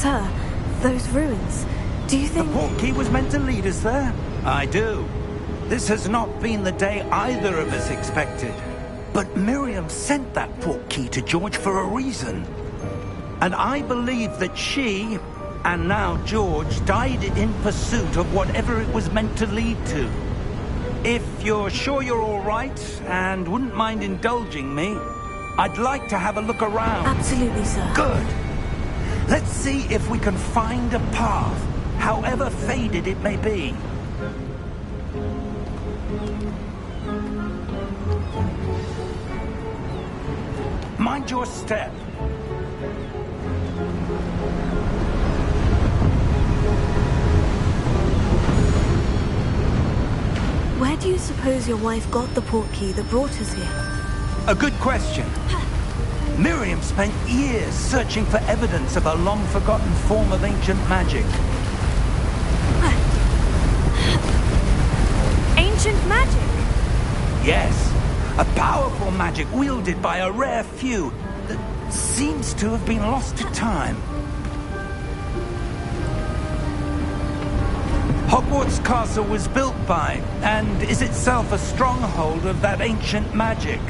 Sir, those ruins, do you think... The portkey was meant to lead us there? I do. This has not been the day either of us expected. But Miriam sent that portkey to George for a reason. And I believe that she, and now George, died in pursuit of whatever it was meant to lead to. If you're sure you're all right, and wouldn't mind indulging me, I'd like to have a look around. Absolutely, sir. Good. Let's see if we can find a path, however faded it may be. Mind your step. Where do you suppose your wife got the portkey that brought us here? A good question. Miriam spent years searching for evidence of a long-forgotten form of ancient magic. Ancient magic? Yes. A powerful magic wielded by a rare few that seems to have been lost to time. Hogwarts Castle was built by, and is itself a stronghold of that ancient magic.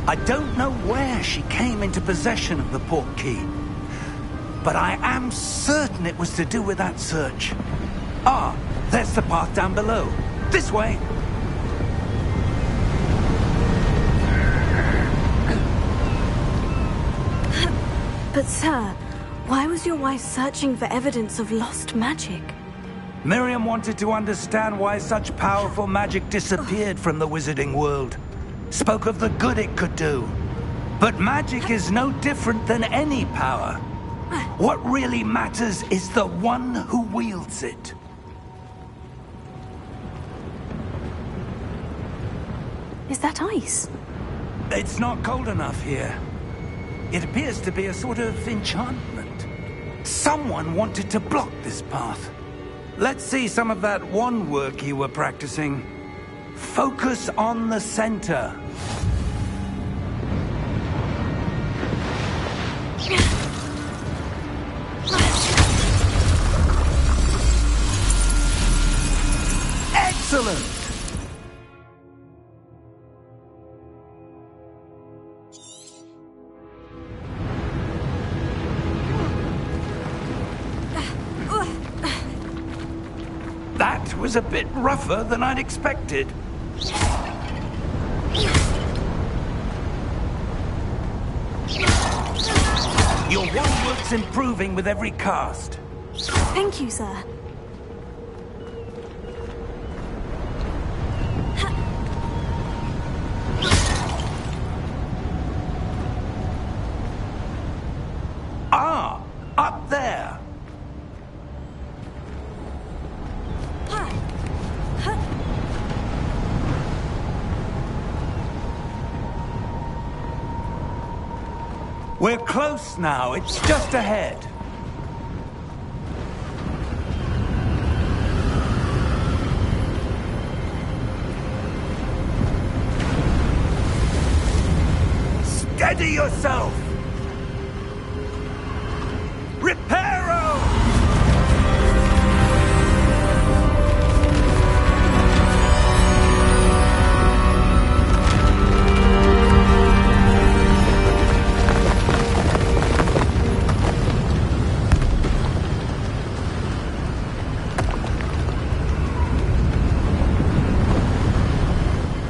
I don't know where she came into possession of the portkey, but I am certain it was to do with that search. Ah, there's the path down below. This way. But sir, why was your wife searching for evidence of lost magic? Miriam wanted to understand why such powerful magic disappeared from the wizarding world. Spoke of the good it could do. But magic is no different than any power. What really matters is the one who wields it. Is that ice? It's not cold enough here. It appears to be a sort of enchantment. Someone wanted to block this path. Let's see some of that wand work you were practicing. Focus on the center. Excellent! That was a bit rougher than I'd expected. Your wand work's improving with every cast. Thank you, sir. Ah, up there. We're close now. It's just ahead. Steady yourself! Reparo!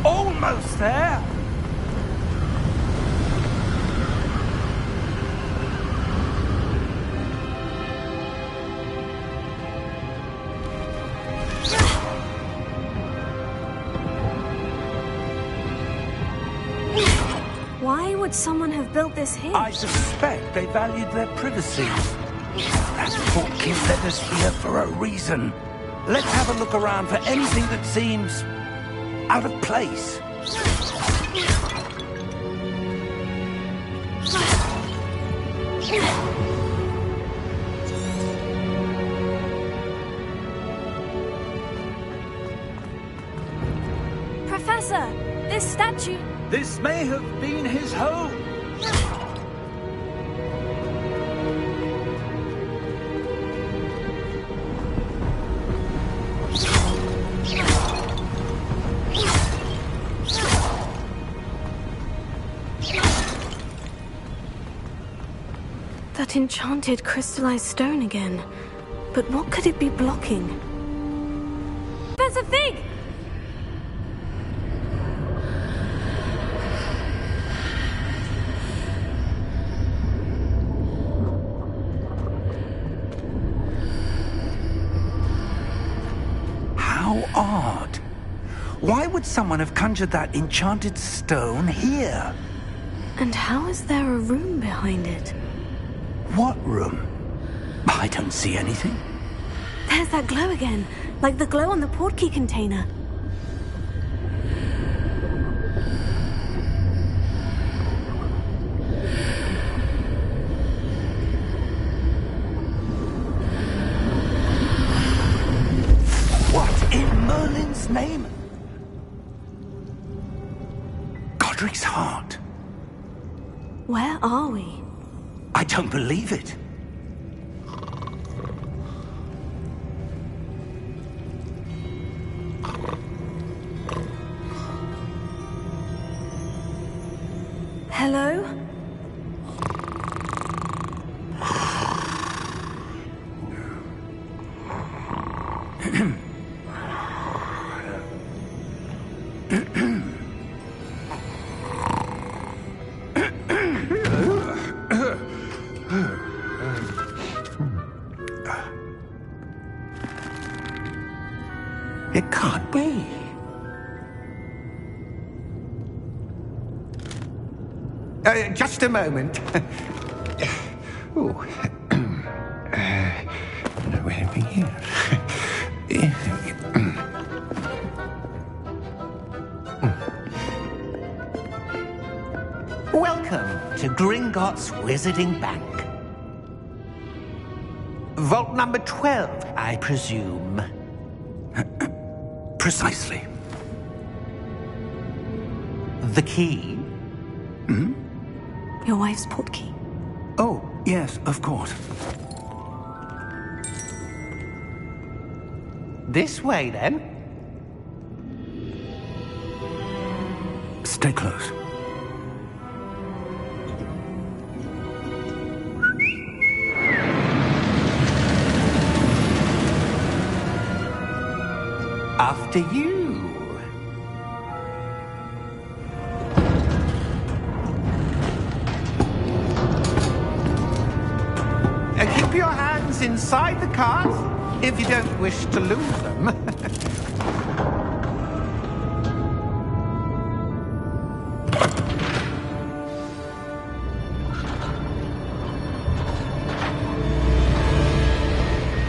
Almost there! Why would someone have built this here? I suspect they valued their privacy. That portkey led us here for a reason. Let's have a look around for anything that seems out of place. Professor, this statue... This may have been his home. That enchanted crystallized stone again. But what could it be blocking? There's a Fig! How odd. Why would someone have conjured that enchanted stone here? And how is there a room behind it? What room? I don't see anything. There's that glow again, like the glow on the portkey container. What in Merlin's name? Godric's heart. Where are we? I don't believe it. Hello? It can't be. Just a moment. Oh. Where are we here? Welcome to Gringotts Wizarding Bank. Vault number 12, I presume. Precisely. The key? Your wife's portkey. Oh, yes, of course. This way, then. Stay close. After you. Keep your hands inside the cart if you don't wish to lose them.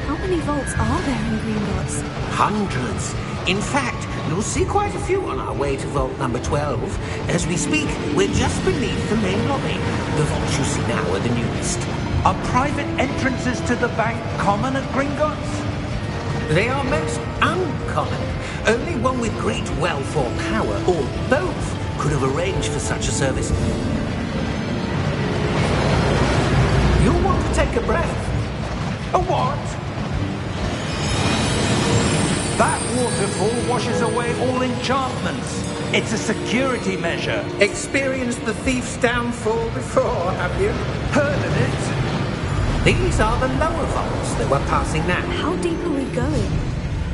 How many vaults are there in Gringotts? Hundreds. In fact, you'll see quite a few on our way to vault number 12. As we speak, we're just beneath the main lobby. The vaults you see now are the newest. Are private entrances to the bank common at Gringotts? They are most uncommon. Only one with great wealth or power, or both, could have arranged for such a service. You'll want to take a breath. A what? That waterfall washes away all enchantments. It's a security measure. Experienced the thief's downfall before, have you? Heard of it? These are the lower vaults that we're passing now. How deep are we going?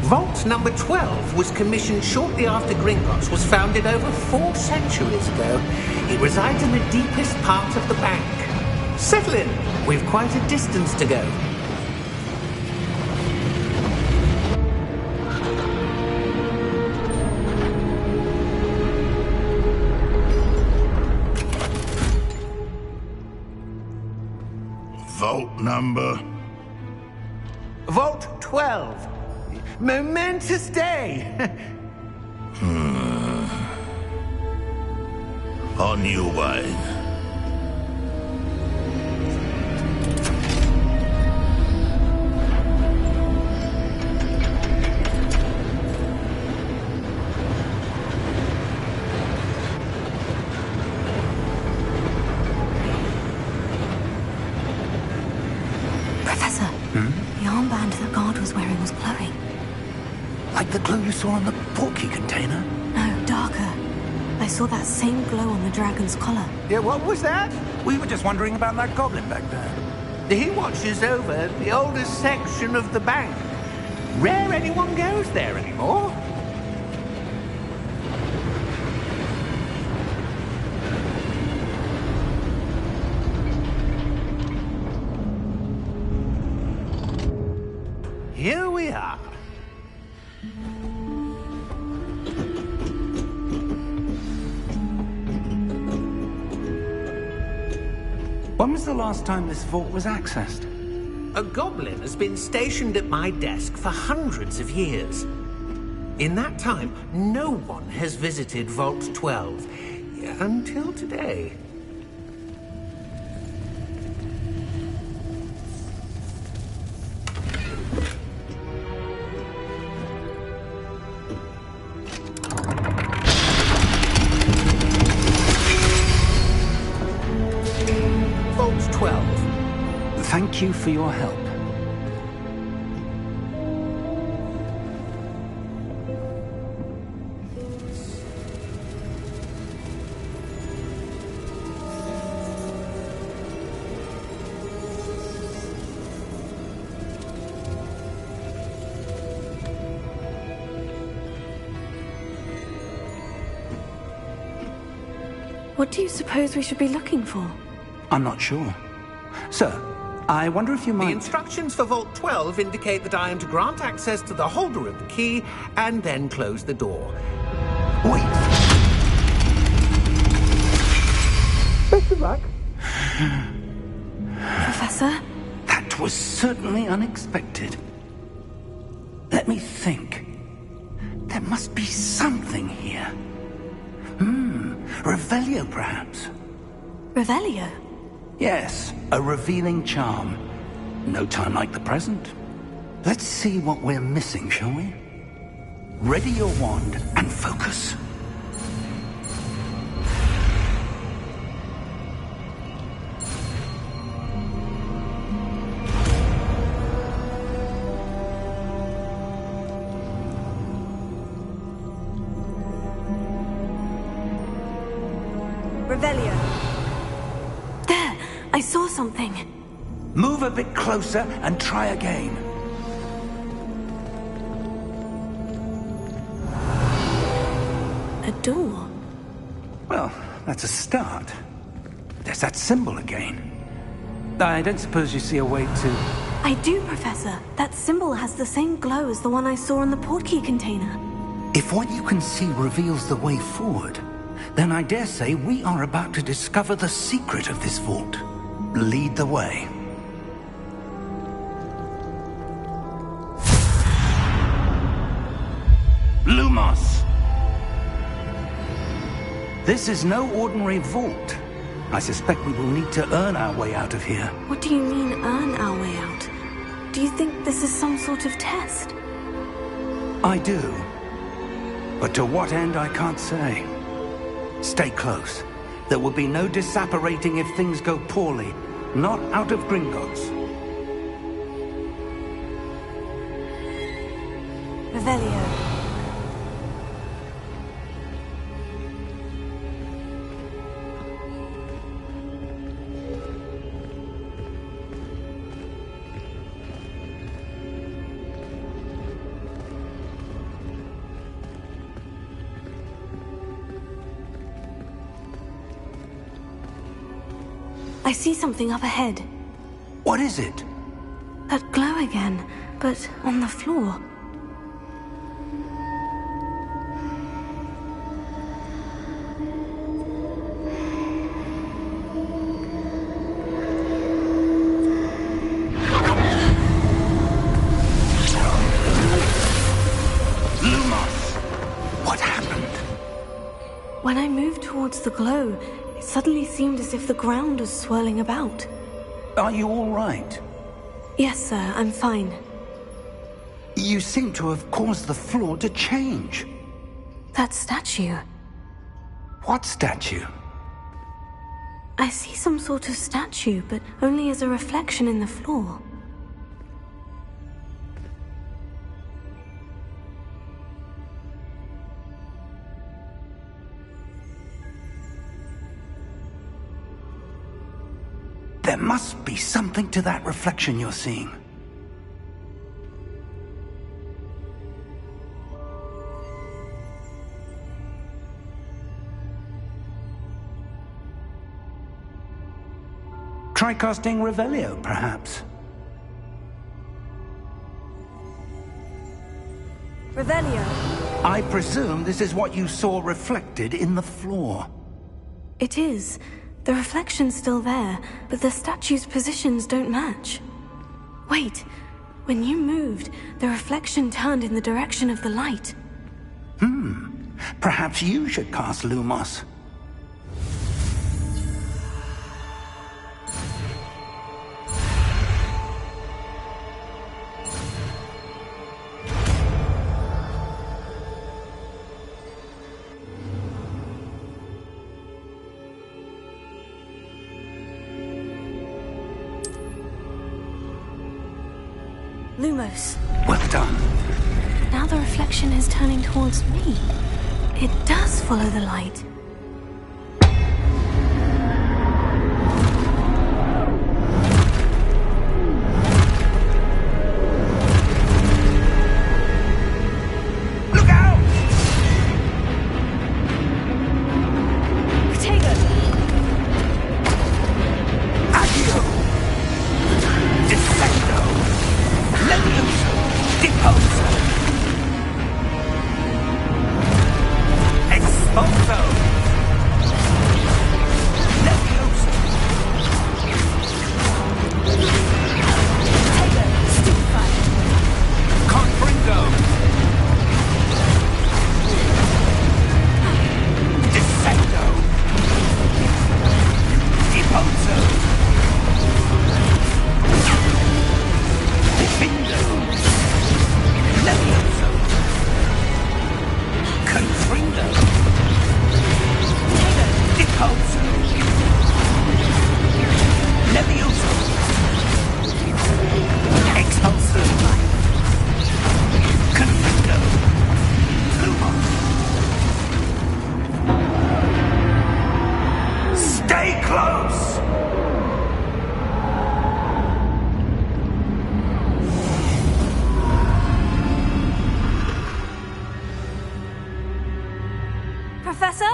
Vault number 12 was commissioned shortly after Gringotts was founded over 4 centuries ago. It resides in the deepest part of the bank. Settle in. We've quite a distance to go. Vault number? Vault 12. Momentous day. On you, wine. Professor, the armband that guard was wearing was glowing. Like the glow you saw on the portkey container? No, darker. I saw that same glow on the dragon's collar. Yeah, what was that? We were just wondering about that goblin back there. He watches over the oldest section of the bank. Rare anyone goes there anymore. Here we are. When was the last time this vault was accessed? A goblin has been stationed at my desk for hundreds of years. In that time, no one has visited Vault 12 until today. Vault 12. Thank you for your help. What do you suppose we should be looking for? I'm not sure. Sir, I wonder if you The might... instructions for Vault 12 indicate that I am to grant access to the holder of the key and then close the door. Wait! Best of luck. Professor? That was certainly unexpected. Let me think. There must be something here. Revelio, perhaps? Revelio? Yes, a revealing charm. No time like the present. Let's see what we're missing, shall we? Ready your wand and focus. Revelio. There! I saw something. Move a bit closer and try again. A door. Well, that's a start. There's that symbol again. I don't suppose you see a way to... I do, Professor. That symbol has the same glow as the one I saw in the portkey container. If what you can see reveals the way forward, then I dare say we are about to discover the secret of this vault. Lead the way. Lumos! This is no ordinary vault. I suspect we will need to earn our way out of here. What do you mean, earn our way out? Do you think this is some sort of test? I do. But to what end, I can't say. Stay close. There will be no disapparating if things go poorly. Not out of Gringotts. Revelio. I see something up ahead. What is it? That glow again, but on the floor. Lumos! What happened? When I moved towards the glow, it suddenly seemed as if the ground was swirling about. Are you all right? Yes, sir, I'm fine. You seem to have caused the floor to change. That statue. What statue? I see some sort of statue, but only as a reflection in the floor. There must be something to that reflection you're seeing. Try casting Revelio, perhaps. Revelio. I presume this is what you saw reflected in the floor. It is. The reflection's still there, but the statue's positions don't match. Wait. When you moved, the reflection turned in the direction of the light. Perhaps you should cast Lumos. Lumos. Well done. Now the reflection is turning towards me. It does follow the light. Look out! Protego! Accio! Dissecto! Levioso! Deposo! Expulso! Levioso! Protego! Stupefy! Confringo! Dissecto! Deposo! Defindo! Levioso! Confringo! Deposo! Levioso! Expulso! Confringo! Lumos! Stay close! Professor?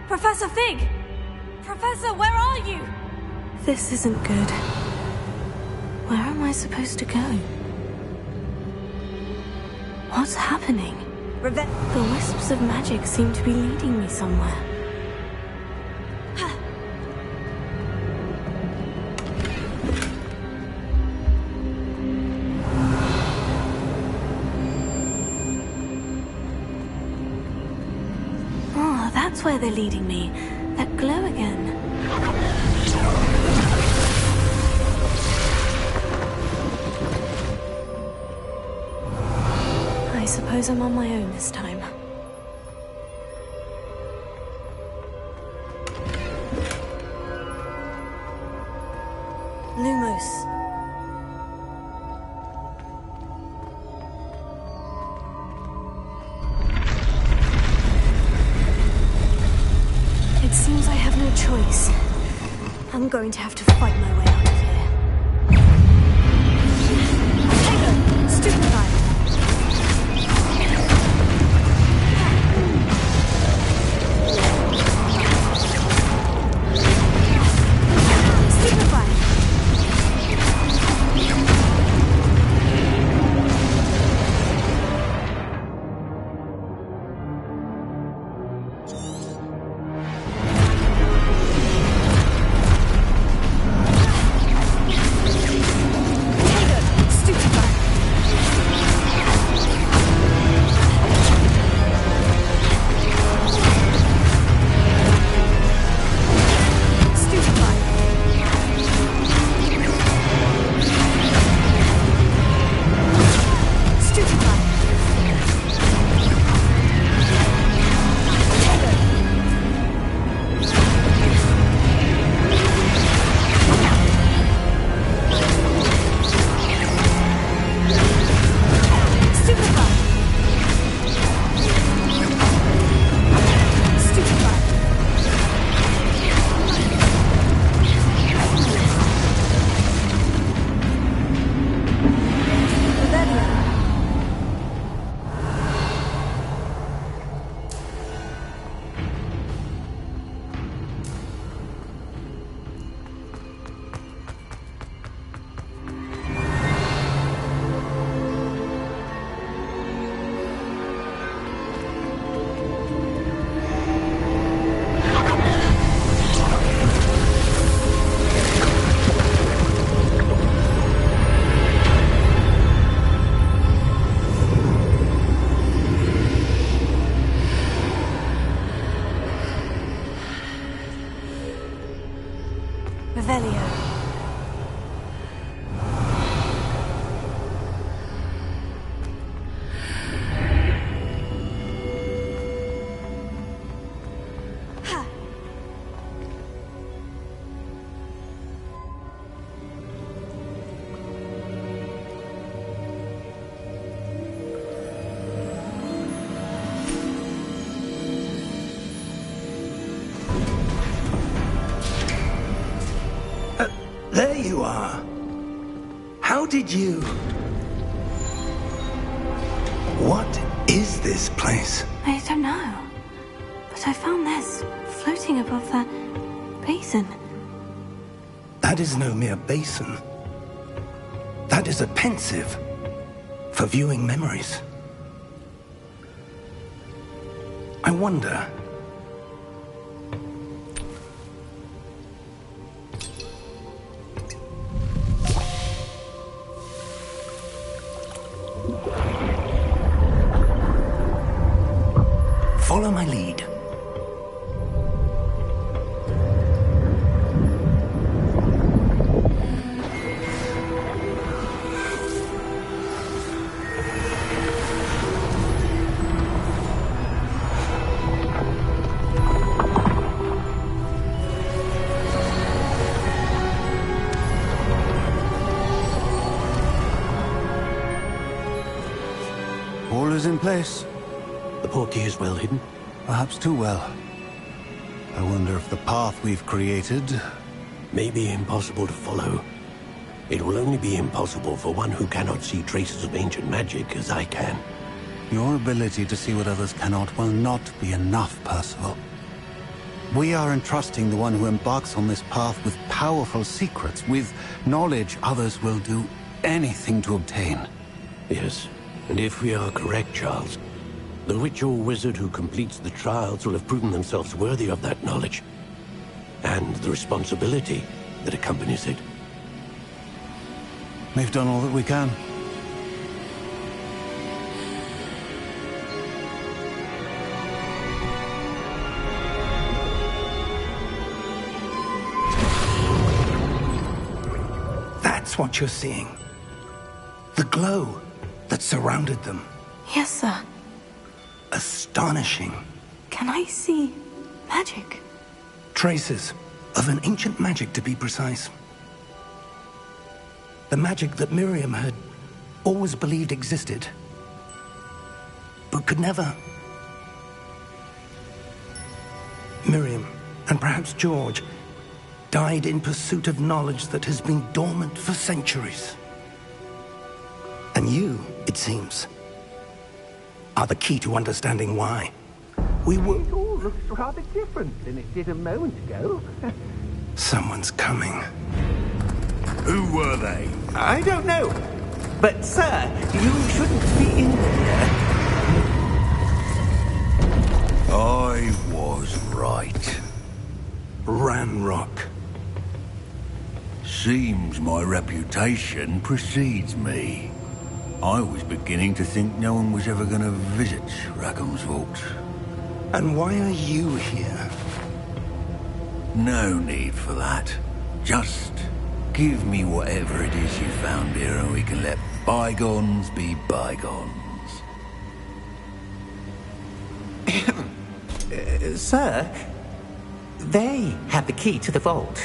Professor Fig! Professor, where are you? This isn't good. Where am I supposed to go? What's happening? The wisps of magic seem to be leading me somewhere. Oh, that's where they're leading me. That glow again. I suppose I'm on my own this time. Lumos. It seems I have no choice. I'm going to have to fight my way out of here. Protego! Stupefy! Stupefy! you are. How did you... What is this place? I don't know. But I found this floating above that basin. That is no mere basin. That is a pensive for viewing memories. I wonder... Follow my lead. All is in place. The portkey is well hidden? Perhaps too well. I wonder if the path we've created... May be impossible to follow. It will only be impossible for one who cannot see traces of ancient magic as I can. Your ability to see what others cannot will not be enough, Percival. We are entrusting the one who embarks on this path with powerful secrets, with knowledge others will do anything to obtain. Yes, and if we are correct, Charles, the witch or wizard who completes the trials will have proven themselves worthy of that knowledge, and the responsibility that accompanies it. We've done all that we can. That's what you're seeing. The glow that surrounded them. Yes, sir. Astonishing. Can I see magic? Traces of an ancient magic, to be precise. The magic that Miriam had always believed existed, but could never. Miriam, and perhaps George, died in pursuit of knowledge that has been dormant for centuries. And you, it seems, are the key to understanding why. We were... It all looks rather different than it did a moment ago. Someone's coming. Who were they? I don't know. But, sir, you shouldn't be in here. I was right. Ranrock. Seems my reputation precedes me. I was beginning to think no one was ever going to visit Rackham's vault. And why are you here? No need for that. Just give me whatever it is you found here and we can let bygones be bygones. Sir, they have the key to the vault.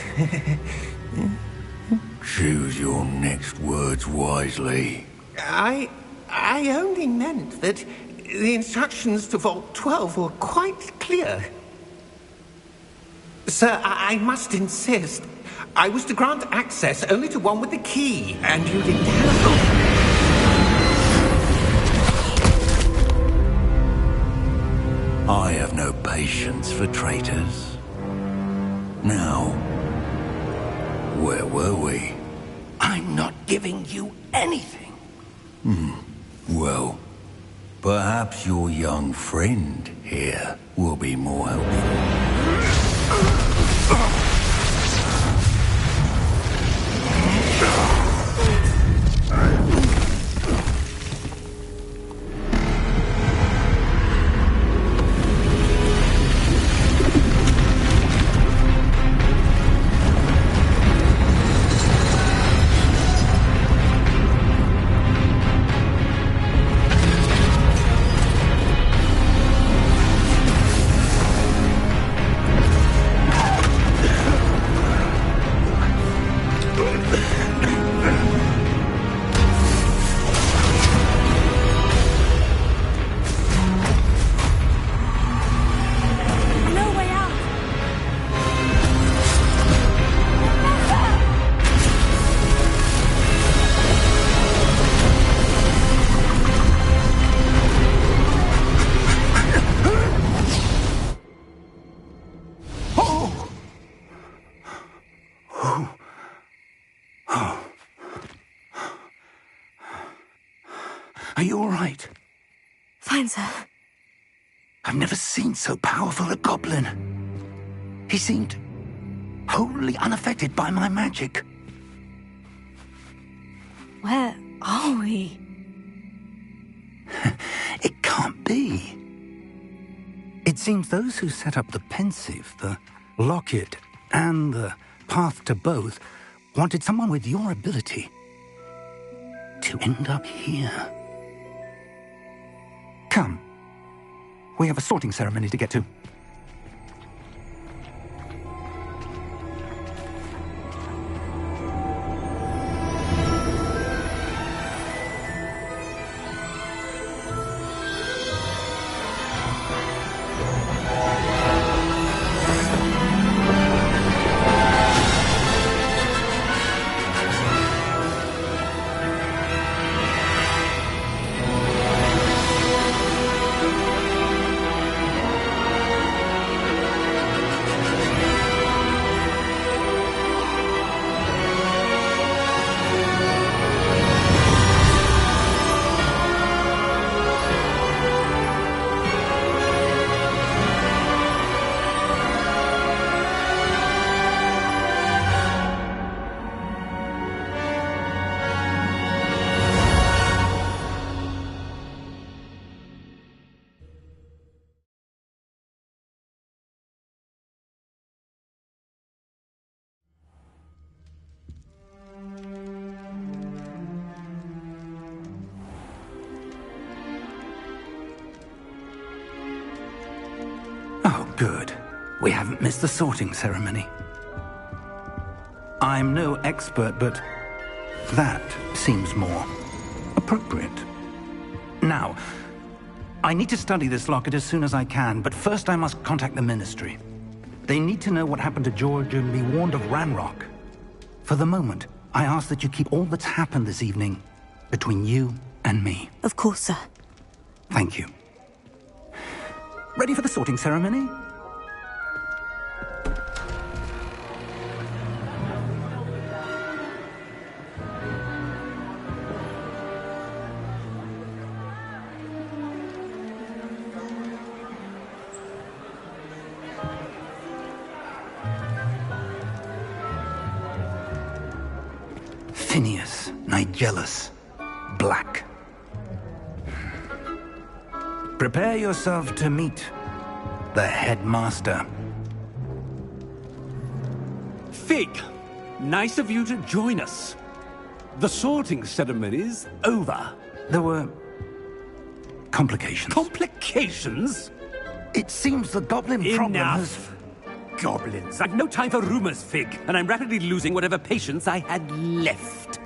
Choose your next words wisely. I only meant that the instructions to Vault 12 were quite clear. Sir, I must insist. I was to grant access only to one with the key, and you didn't have I have no patience for traitors. Now, where were we? I'm not giving you anything. Well, perhaps your young friend here will be more helpful. Are you all right? Fine, sir. I've never seen so powerful a goblin. He seemed wholly unaffected by my magic. Where are we? It can't be. It seems those who set up the pensive, the locket, and the path to both wanted someone with your ability to end up here. Come. We have a sorting ceremony to get to. Oh, good. We haven't missed the sorting ceremony. I'm no expert, but that seems more appropriate. Now, I need to study this locket as soon as I can, but first I must contact the Ministry. They need to know what happened to George and be warned of Ranrock. For the moment, I ask that you keep all that's happened this evening between you and me. Of course, sir. Thank you. Ready for the sorting ceremony? Phineas, Nigellus, Black. Prepare yourself to meet the headmaster. Fig, nice of you to join us. The sorting ceremony's over. There were complications. Complications? It seems the goblin problem has... Enough! Goblins. I've no time for rumors, Fig, and I'm rapidly losing whatever patience I had left.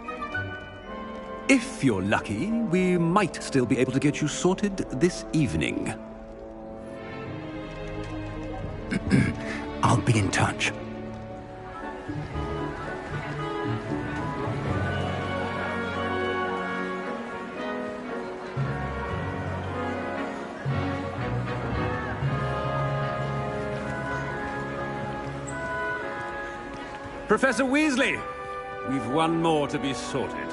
If you're lucky, we might still be able to get you sorted this evening. I'll be in touch. Professor Weasley, we've one more to be sorted.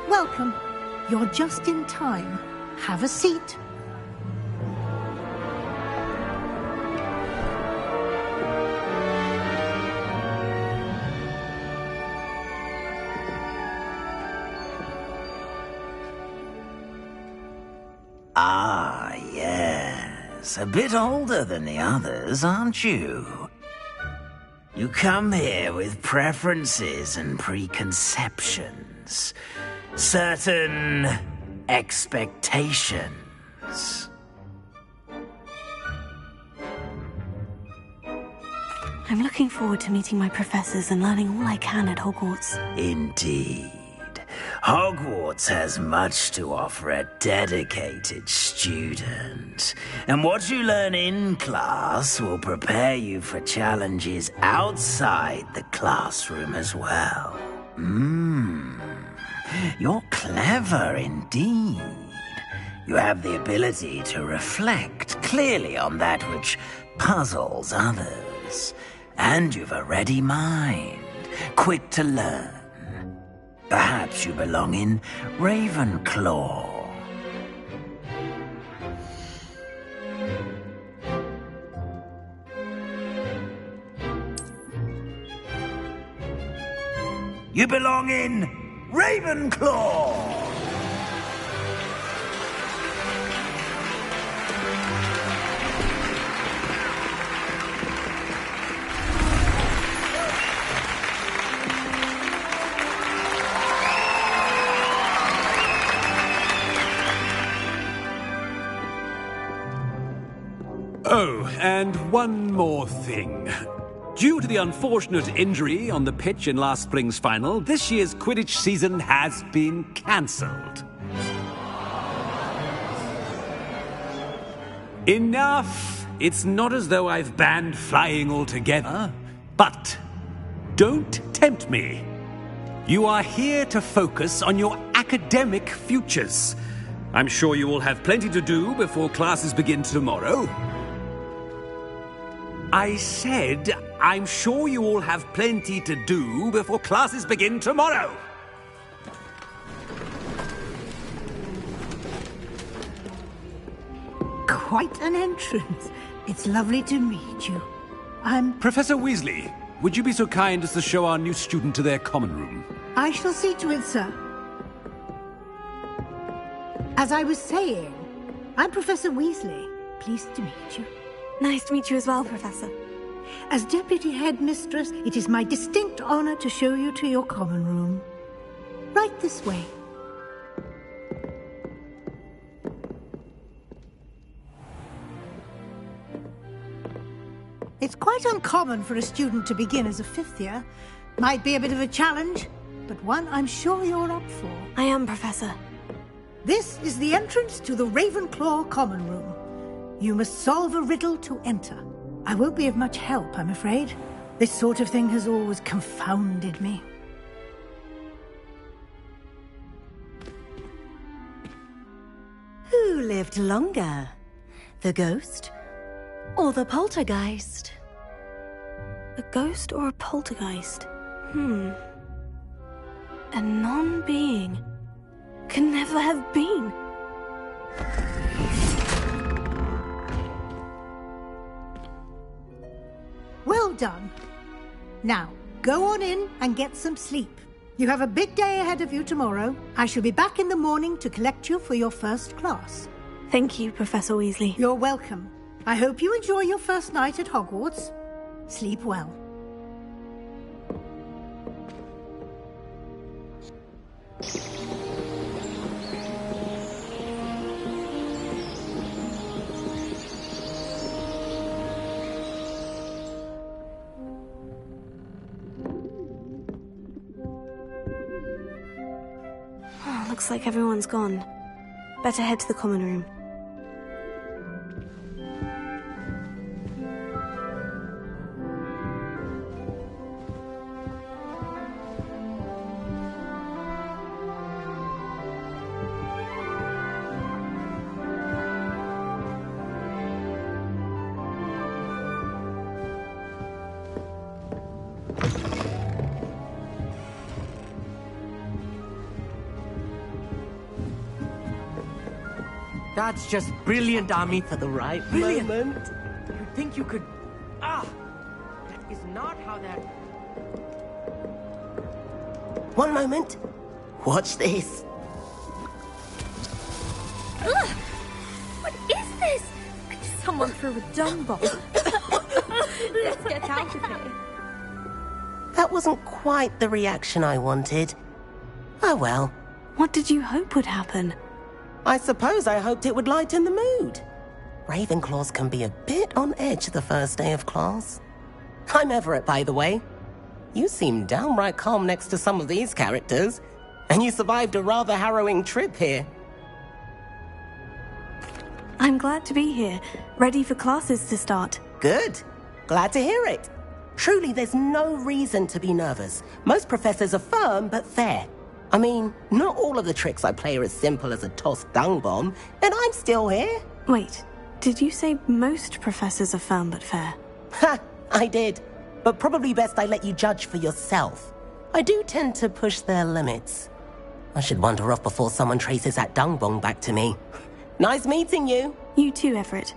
Welcome. You're just in time. Have a seat. Ah, yes. A bit older than the others, aren't you? You come here with preferences and preconceptions. Certain expectations. I'm looking forward to meeting my professors and learning all I can at Hogwarts. Indeed. Hogwarts has much to offer a dedicated student. And what you learn in class will prepare you for challenges outside the classroom as well. You're clever indeed. You have the ability to reflect clearly on that which puzzles others. And you've a ready mind, quick to learn. Perhaps you belong in Ravenclaw. You belong in Ravenclaw! Oh, and one more thing. Due to the unfortunate injury on the pitch in last spring's final, this year's Quidditch season has been cancelled. Enough! It's not as though I've banned flying altogether. But don't tempt me. You are here to focus on your academic futures. I'm sure you will have plenty to do before classes begin tomorrow. I said, I'm sure you all have plenty to do before classes begin tomorrow. Quite an entrance. It's lovely to meet you. I'm... Professor Weasley, would you be so kind as to show our new student to their common room? I shall see to it, sir. As I was saying, I'm Professor Weasley. Pleased to meet you. Nice to meet you as well, Professor. As Deputy Headmistress, it is my distinct honor to show you to your common room. Right this way. It's quite uncommon for a student to begin as a fifth year. Might be a bit of a challenge, but one I'm sure you're up for. I am, Professor. This is the entrance to the Ravenclaw common room. You must solve a riddle to enter. I won't be of much help, I'm afraid. This sort of thing has always confounded me. Who lived longer? The ghost or the poltergeist? A ghost or a poltergeist? A non-being can never have been. Well done. Now, go on in and get some sleep. You have a big day ahead of you tomorrow. I shall be back in the morning to collect you for your first class. Thank you, Professor Weasley. You're welcome. I hope you enjoy your first night at Hogwarts. Sleep well. Looks like everyone's gone. Better head to the common room. That's just brilliant, Ami. For the right Brilliant. moment. You think you could... That is not how that... One moment. Watch this. Ugh! What is this? Someone threw a dung bomb. Let's get out of here. That wasn't quite the reaction I wanted. Oh well. What did you hope would happen? I suppose I hoped it would lighten the mood. Ravenclaws can be a bit on edge the first day of class. I'm Everett, by the way. You seem downright calm next to some of these characters, and you survived a rather harrowing trip here. I'm glad to be here, ready for classes to start. Good. Glad to hear it. Truly, there's no reason to be nervous. Most professors are firm but fair. I mean, not all of the tricks I play are as simple as a tossed dung bomb, and I'm still here. Wait, did you say most professors are firm but fair? Ha! I did. But probably best I let you judge for yourself. I do tend to push their limits. I should wander off before someone traces that dung bong back to me. Nice meeting you. You too, Everett.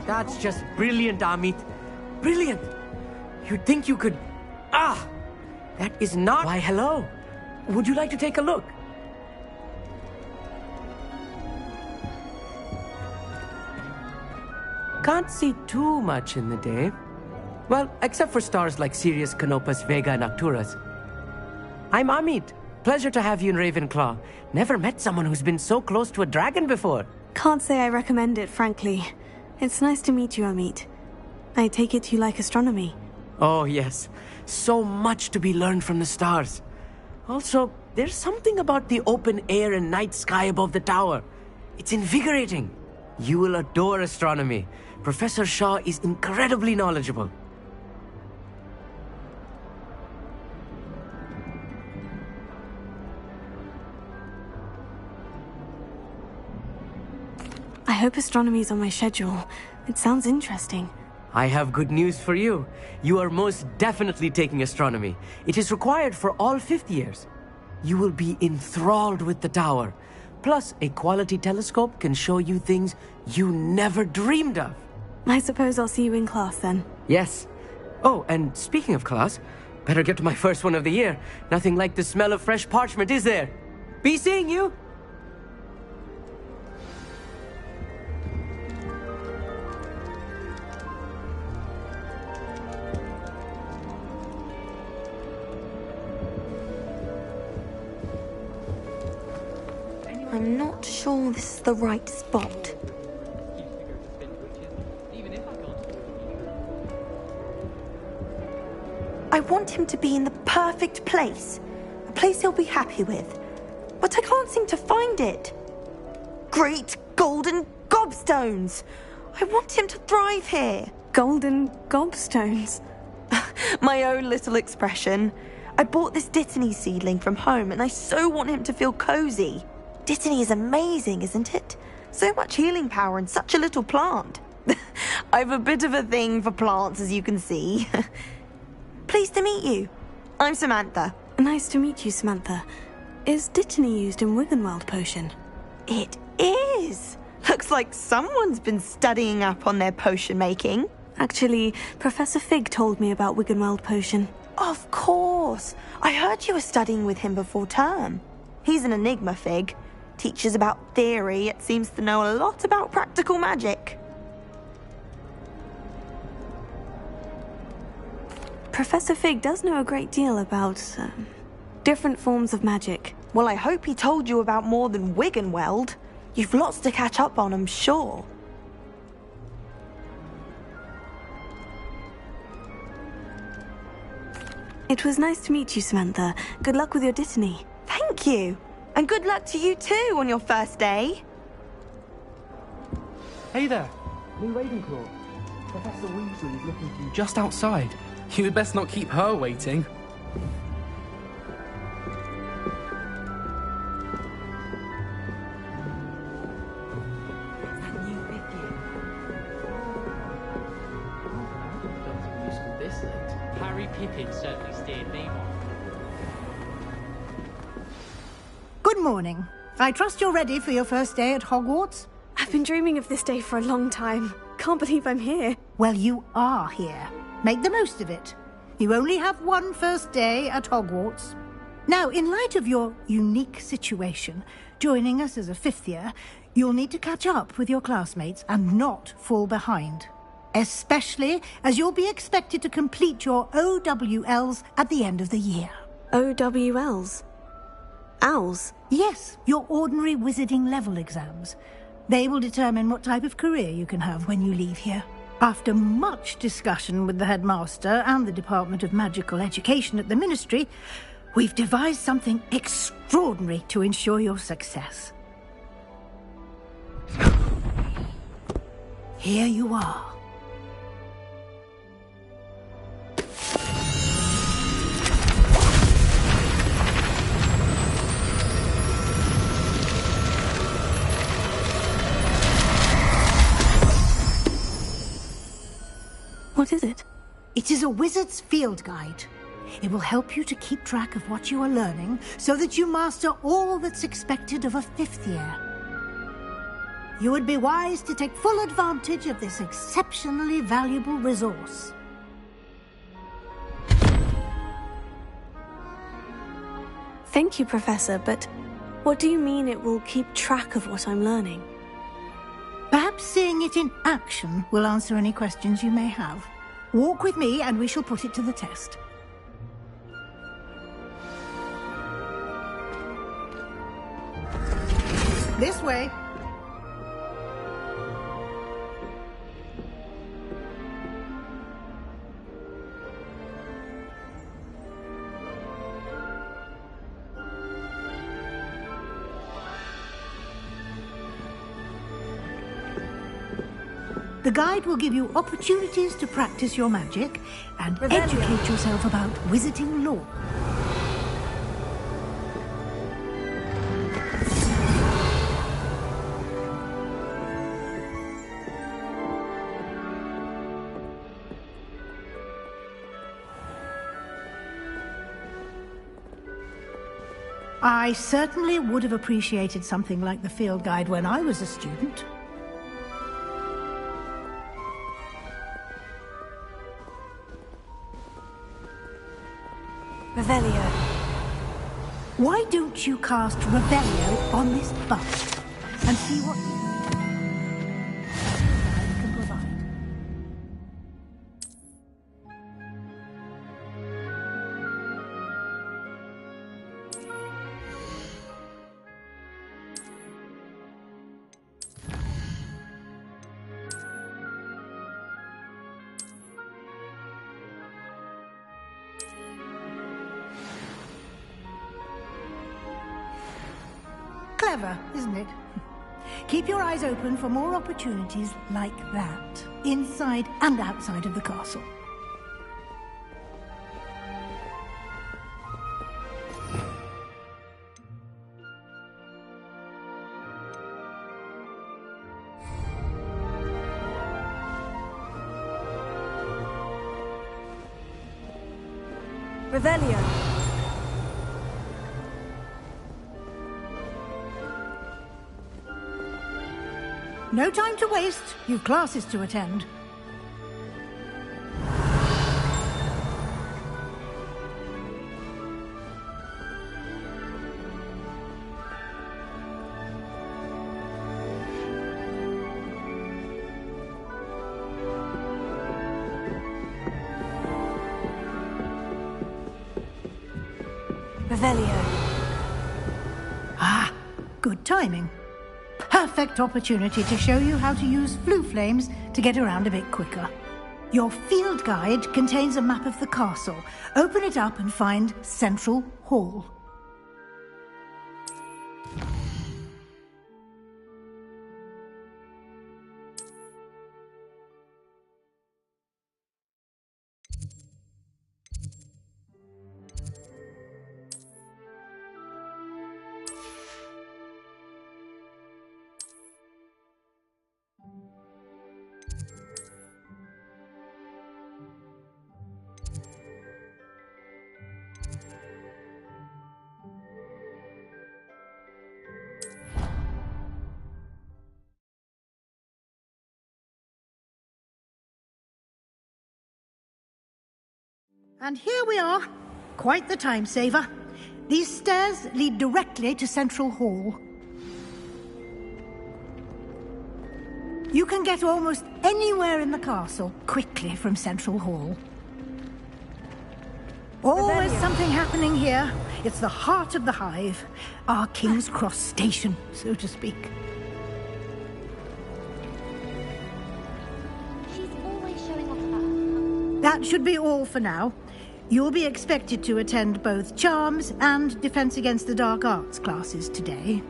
That's just brilliant, Amit. Brilliant! You'd think you could... Ah! That is not... Why, hello. Would you like to take a look? Can't see too much in the day. Well, except for stars like Sirius, Canopus, Vega, and Arcturus. I'm Amit. Pleasure to have you in Ravenclaw. Never met someone who's been so close to a dragon before. Can't say I recommend it, frankly. It's nice to meet you, Amit. I take it you like astronomy. Oh, yes. So much to be learned from the stars. Also, there's something about the open air and night sky above the tower. It's invigorating. You will adore astronomy. Professor Shaw is incredibly knowledgeable. I hope astronomy's on my schedule. It sounds interesting. I have good news for you. You are most definitely taking astronomy. It is required for all 5th years. You will be enthralled with the tower. Plus, a quality telescope can show you things you never dreamed of. I suppose I'll see you in class then. Yes. Oh, and speaking of class, better get to my first one of the year. Nothing like the smell of fresh parchment, is there? Be seeing you! I'm not sure this is the right spot. I want him to be in the perfect place. A place he'll be happy with. But I can't seem to find it. Great golden gobstones! I want him to thrive here. Golden gobstones? My own little expression. I bought this Dittany seedling from home and I so want him to feel cozy. Dittany is amazing, isn't it? So much healing power in such a little plant. I've a bit of a thing for plants, as you can see. Pleased to meet you. I'm Samantha. Nice to meet you, Samantha. Is Dittany used in Wiggenweld potion? It is. Looks like someone's been studying up on their potion making. Actually, Professor Fig told me about Wiggenweld potion. Of course. I heard you were studying with him before term. He's an enigma, Fig. Teaches about theory, yet seems to know a lot about practical magic. Professor Fig does know a great deal about different forms of magic. Well, I hope he told you about more than Wiggenweld. You've lots to catch up on, I'm sure. It was nice to meet you, Samantha. Good luck with your Dittany. Thank you. And good luck to you too on your first day. Hey there, New Ravenclaw. Professor Weasley is looking for you just outside. You had best not keep her waiting. Harry Pippin certainly steered me on. Good morning. I trust you're ready for your first day at Hogwarts? I've been dreaming of this day for a long time. Can't believe I'm here. Well, you are here. Make the most of it. You only have one first day at Hogwarts. Now, in light of your unique situation, joining us as a 5th year, you'll need to catch up with your classmates and not fall behind. Especially as you'll be expected to complete your OWLs at the end of the year. OWLs? Owls? Yes, your ordinary wizarding level exams. They will determine what type of career you can have when you leave here. After much discussion with the headmaster and the Department of Magical Education at the Ministry, we've devised something extraordinary to ensure your success. Here you are. What is it? It is a wizard's field guide. It will help you to keep track of what you are learning so that you master all that's expected of a 5th year. You would be wise to take full advantage of this exceptionally valuable resource. Thank you, Professor, but what do you mean it will keep track of what I'm learning? Perhaps seeing it in action will answer any questions you may have. Walk with me and we shall put it to the test. This way. The guide will give you opportunities to practice your magic and educate yourself about wizarding lore. I certainly would have appreciated something like the field guide when I was a student. Revelio. Why don't you cast Revelio on this bust and see what I can provide? Clever, isn't it? Keep your eyes open for more opportunities like that, inside and outside of the castle. Revelio. No time to waste. You've classes to attend. Revelio. Ah, good timing. Perfect opportunity to show you how to use flue flames to get around a bit quicker. Your field guide contains a map of the castle. Open it up and find Central Hall. And here we are. Quite the time saver. These stairs lead directly to Central Hall. You can get almost anywhere in the castle quickly from Central Hall. Always something happening here. It's the heart of the hive. Our King's Cross station, so to speak. She's That should be all for now. You'll be expected to attend both Charms and Defense Against the Dark Arts classes today.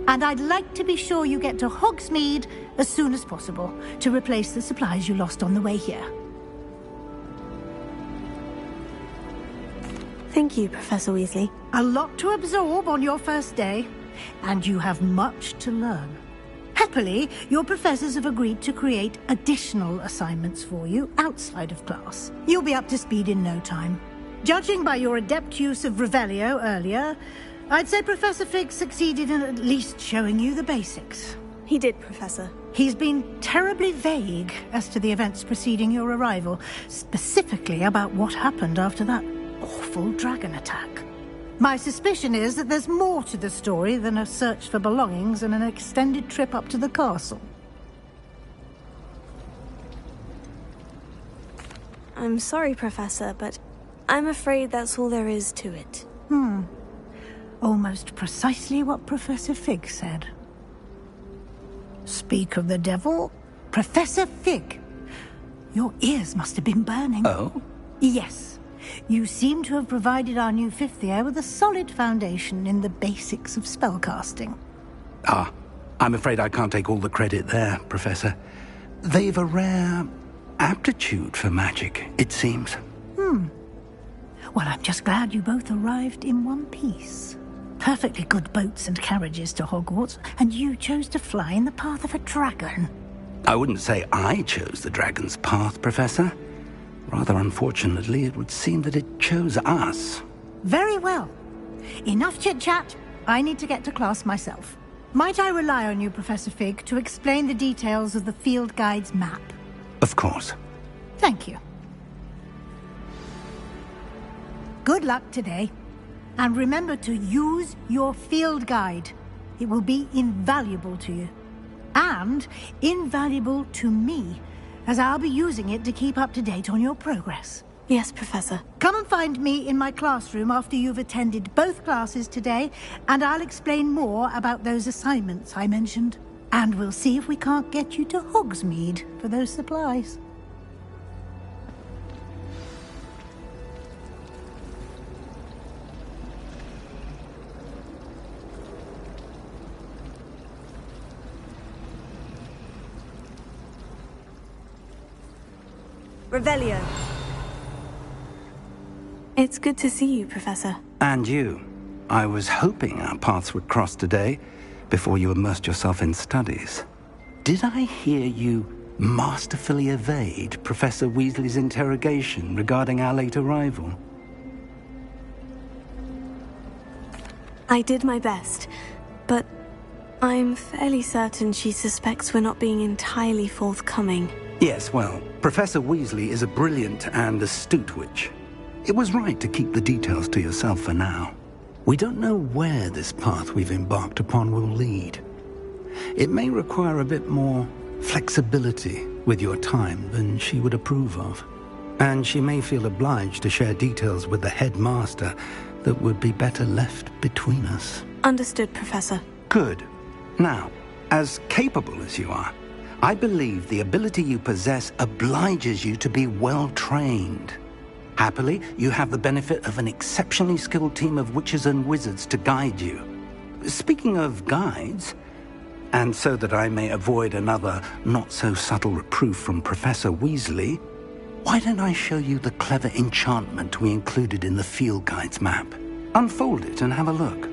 And I'd like to be sure you get to Hogsmeade as soon as possible to replace the supplies you lost on the way here. Thank you, Professor Weasley. A lot to absorb on your first day, and you have much to learn. Happily, your professors have agreed to create additional assignments for you outside of class. You'll be up to speed in no time. Judging by your adept use of Revelio earlier, I'd say Professor Fig succeeded in at least showing you the basics. He did, Professor. He's been terribly vague as to the events preceding your arrival, specifically about what happened after that awful dragon attack. My suspicion is that there's more to the story than a search for belongings and an extended trip up to the castle. I'm sorry, Professor, but I'm afraid that's all there is to it. Almost precisely what Professor Fig said. Speak of the devil, Professor Fig. Your ears must have been burning. Oh? Yes. You seem to have provided our new fifth year with a solid foundation in the basics of spellcasting. Ah, I'm afraid I can't take all the credit there, Professor. They've a rare aptitude for magic, it seems. Well, I'm just glad you both arrived in one piece. Perfectly good boats and carriages to Hogwarts, and you chose to fly in the path of a dragon. I wouldn't say I chose the dragon's path, Professor. Rather unfortunately, it would seem that it chose us. Very well. Enough chit-chat. I need to get to class myself. Might I rely on you, Professor Fig, to explain the details of the field guide's map? Of course. Thank you. Good luck today. And remember to use your field guide. It will be invaluable to you. And invaluable to me, as I'll be using it to keep up to date on your progress. Yes, Professor. Come and find me in my classroom after you've attended both classes today, and I'll explain more about those assignments I mentioned. And we'll see if we can't get you to Hogsmeade for those supplies. Revelio. It's good to see you, Professor. And you. I was hoping our paths would cross today, before you immersed yourself in studies. Did I hear you masterfully evade Professor Weasley's interrogation regarding our late arrival? I did my best, but I'm fairly certain she suspects we're not being entirely forthcoming. Yes, well, Professor Weasley is a brilliant and astute witch. It was right to keep the details to yourself for now. We don't know where this path we've embarked upon will lead. It may require a bit more flexibility with your time than she would approve of. And she may feel obliged to share details with the headmaster that would be better left between us. Understood, Professor. Good. Now, as capable as you are, I believe the ability you possess obliges you to be well trained. Happily, you have the benefit of an exceptionally skilled team of witches and wizards to guide you. Speaking of guides, and so that I may avoid another not-so-subtle reproof from Professor Weasley, why don't I show you the clever enchantment we included in the field guide's map? Unfold it and have a look.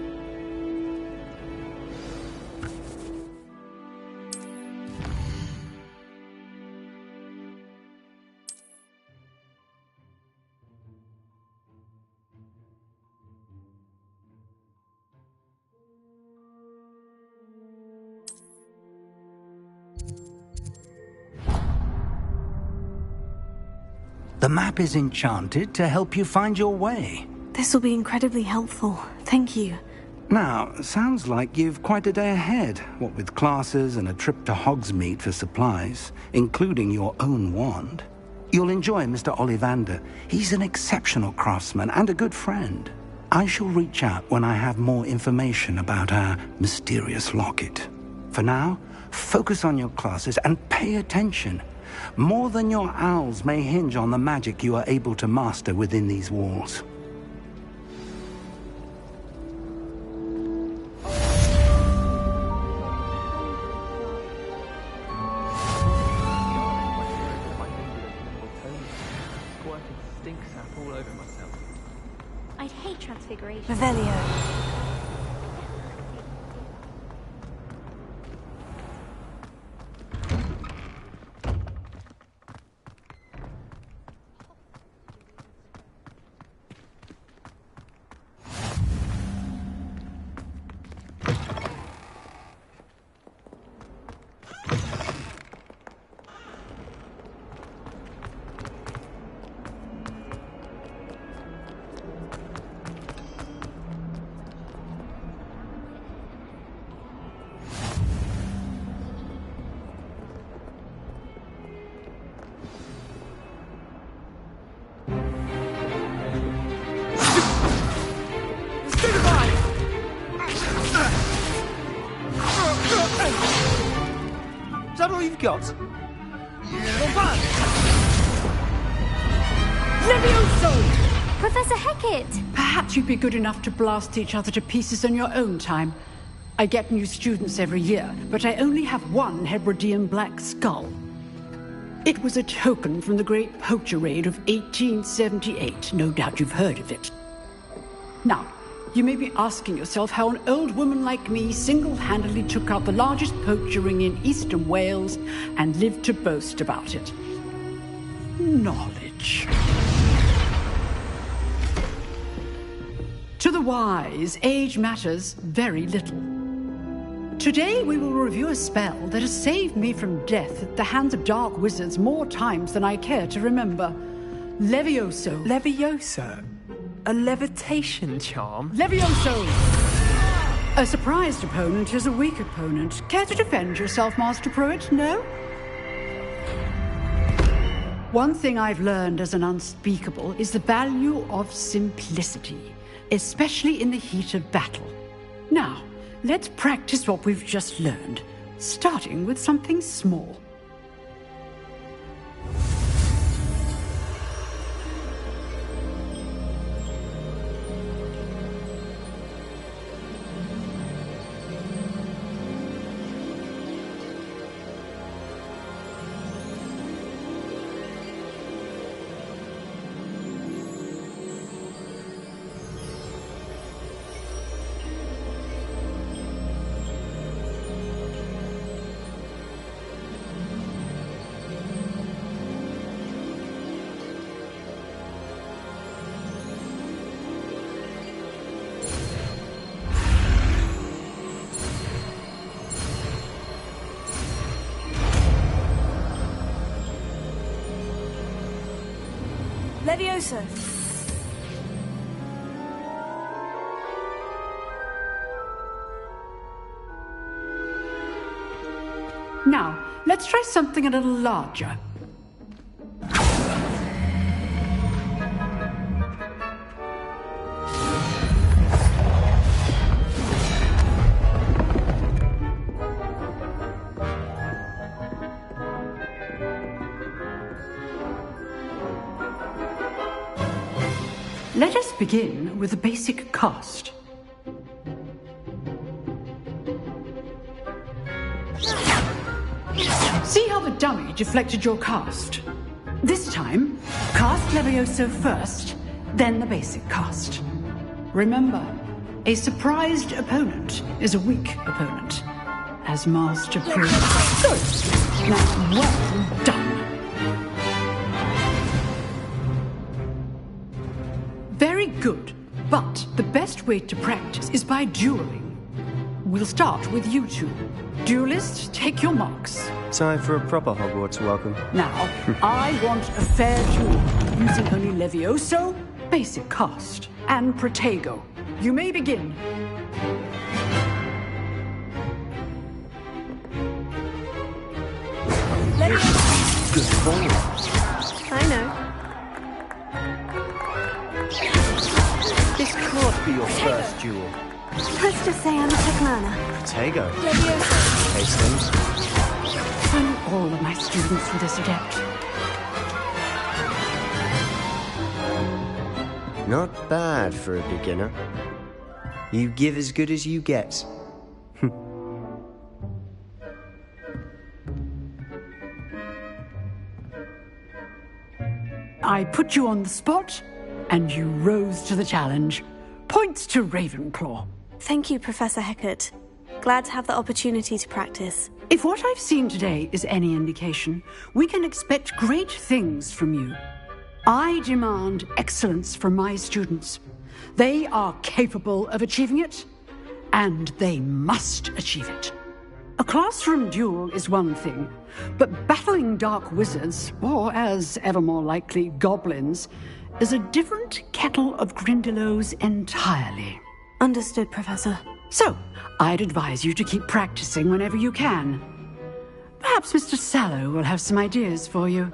The map is enchanted to help you find your way. This will be incredibly helpful. Thank you. Now, sounds like you've quite a day ahead, what with classes and a trip to Hogsmeade for supplies, including your own wand. You'll enjoy Mr. Ollivander. He's an exceptional craftsman and a good friend. I shall reach out when I have more information about our mysterious locket. For now, focus on your classes and pay attention. More than your owls may hinge on the magic you are able to master within these walls. I'd hate transfiguration. Revelio. Is that all you've got? Levioso! Professor Hecat! Perhaps you'd be good enough to blast each other to pieces on your own time. I get new students every year, but I only have one Hebridean black skull. It was a token from the Great Poacher Raid of 1878. No doubt you've heard of it. Now, you may be asking yourself how an old woman like me single-handedly took out the largest poacher ring in eastern Wales and lived to boast about it. Knowledge. To the wise, age matters very little. Today we will review a spell that has saved me from death at the hands of dark wizards more times than I care to remember. Levioso. Levioso? A levitation charm? Levioso! A surprised opponent is a weak opponent. Care to defend yourself, Master Pruitt? No? One thing I've learned as an unspeakable is the value of simplicity, especially in the heat of battle. Now, let's practice what we've just learned, starting with something small. Levioso. Now, let's try something a little larger. Let us begin with a basic cast. See how the dummy deflected your cast? This time, cast Levioso first, then the basic cast. Remember, a surprised opponent is a weak opponent, as Master Pruitt. Good. Now, well done. Very good, but the best way to practice is by dueling. We'll start with you two. Duelists, take your marks. Time for a proper Hogwarts welcome. Now, I want a fair duel, using only Levioso, basic cast, and Protego. You may begin. Good ball. I know. This can't be your first duel. Let's just say I'm a quick learner. Protego. Levioso. Hastings. Run all of my students through this adept. Not bad for a beginner. You give as good as you get. I put you on the spot, and you rose to the challenge. Points to Ravenclaw. Thank you, Professor Hecat. Glad to have the opportunity to practice. If what I've seen today is any indication, we can expect great things from you. I demand excellence from my students. They are capable of achieving it, and they must achieve it. A classroom duel is one thing, but battling dark wizards, or as ever more likely, goblins, is a different kettle of Grindylows entirely. Understood, Professor. So, I'd advise you to keep practicing whenever you can. Perhaps Mr. Sallow will have some ideas for you.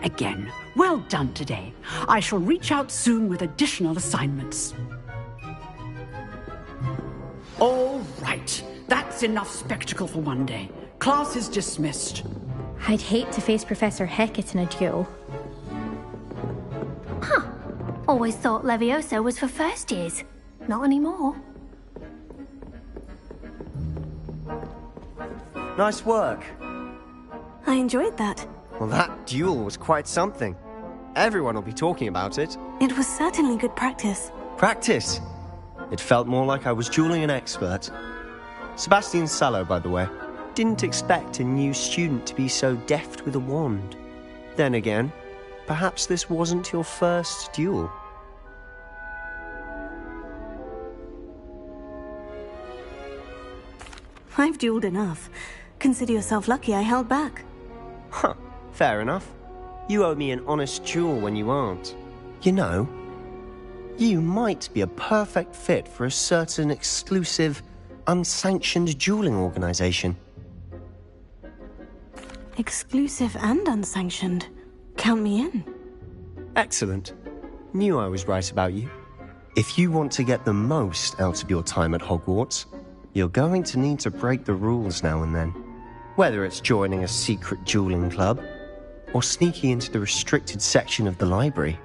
Again, well done today. I shall reach out soon with additional assignments. All right. That's enough spectacle for one day. Class is dismissed. I'd hate to face Professor Hecat in a duel. Huh. Always thought Leviosa was for first years. Not anymore. Nice work. I enjoyed that. Well, that duel was quite something. Everyone will be talking about it. It was certainly good practice. Practice? It felt more like I was dueling an expert. Sebastian Sallow, by the way, didn't expect a new student to be so deft with a wand. Then again, perhaps this wasn't your first duel. I've dueled enough. Consider yourself lucky I held back. Huh, fair enough. You owe me an honest duel when you aren't. You know, you might be a perfect fit for a certain exclusive, unsanctioned dueling organization. Exclusive and unsanctioned. Count me in. Excellent. Knew I was right about you. If you want to get the most out of your time at Hogwarts, you're going to need to break the rules now and then. Whether it's joining a secret dueling club, or sneaking into the restricted section of the library,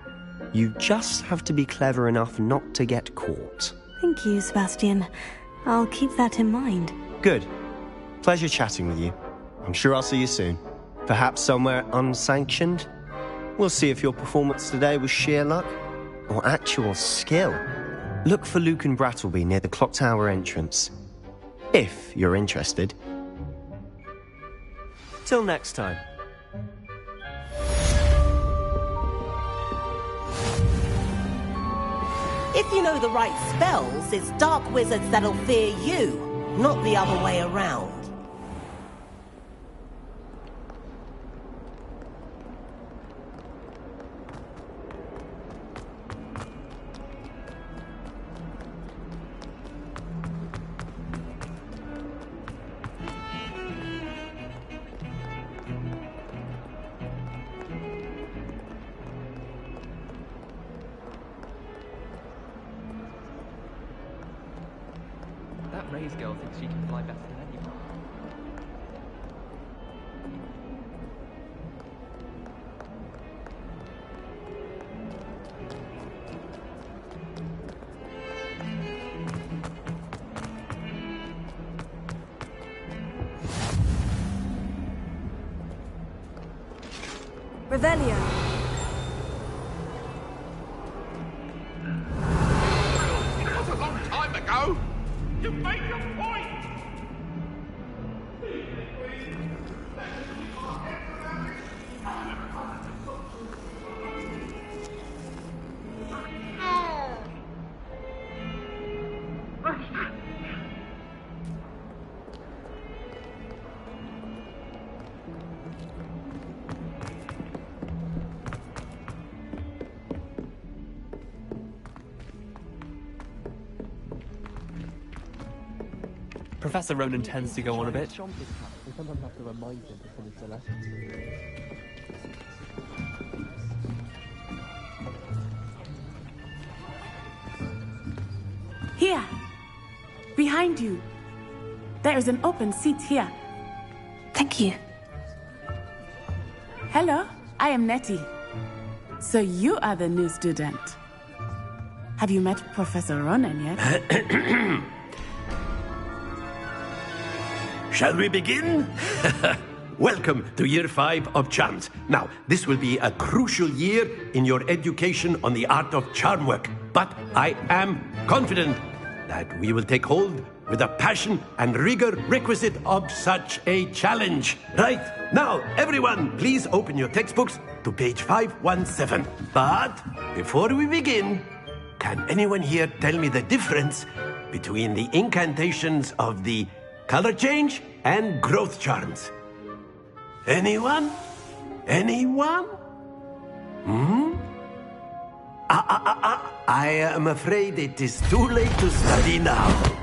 you just have to be clever enough not to get caught. Thank you, Sebastian. I'll keep that in mind. Good. Pleasure chatting with you. I'm sure I'll see you soon. Perhaps somewhere unsanctioned? We'll see if your performance today was sheer luck or actual skill. Look for Luke and Brattleby near the clock tower entrance. If you're interested. Till next time. If you know the right spells, it's dark wizards that'll fear you, not the other way around. That Ray's girl thinks she can fly better than anyone. Revelio. It was a long time ago. You made your point. Professor Ronan tends to go on a bit. We sometimes have to remind him to finish the lesson. Here! Behind you! There is an open seat here. Thank you. Hello, I am Nettie. So you are the new student. Have you met Professor Ronan yet? Shall we begin? Welcome to Year 5 of Charms. Now, this will be a crucial year in your education on the art of charm work. But I am confident that we will take hold with the passion and rigor requisite of such a challenge. Right, now, everyone, please open your textbooks to page 517. But before we begin, can anyone here tell me the difference between the incantations of the color change and growth charms? Anyone? Anyone? I am afraid it is too late to study now.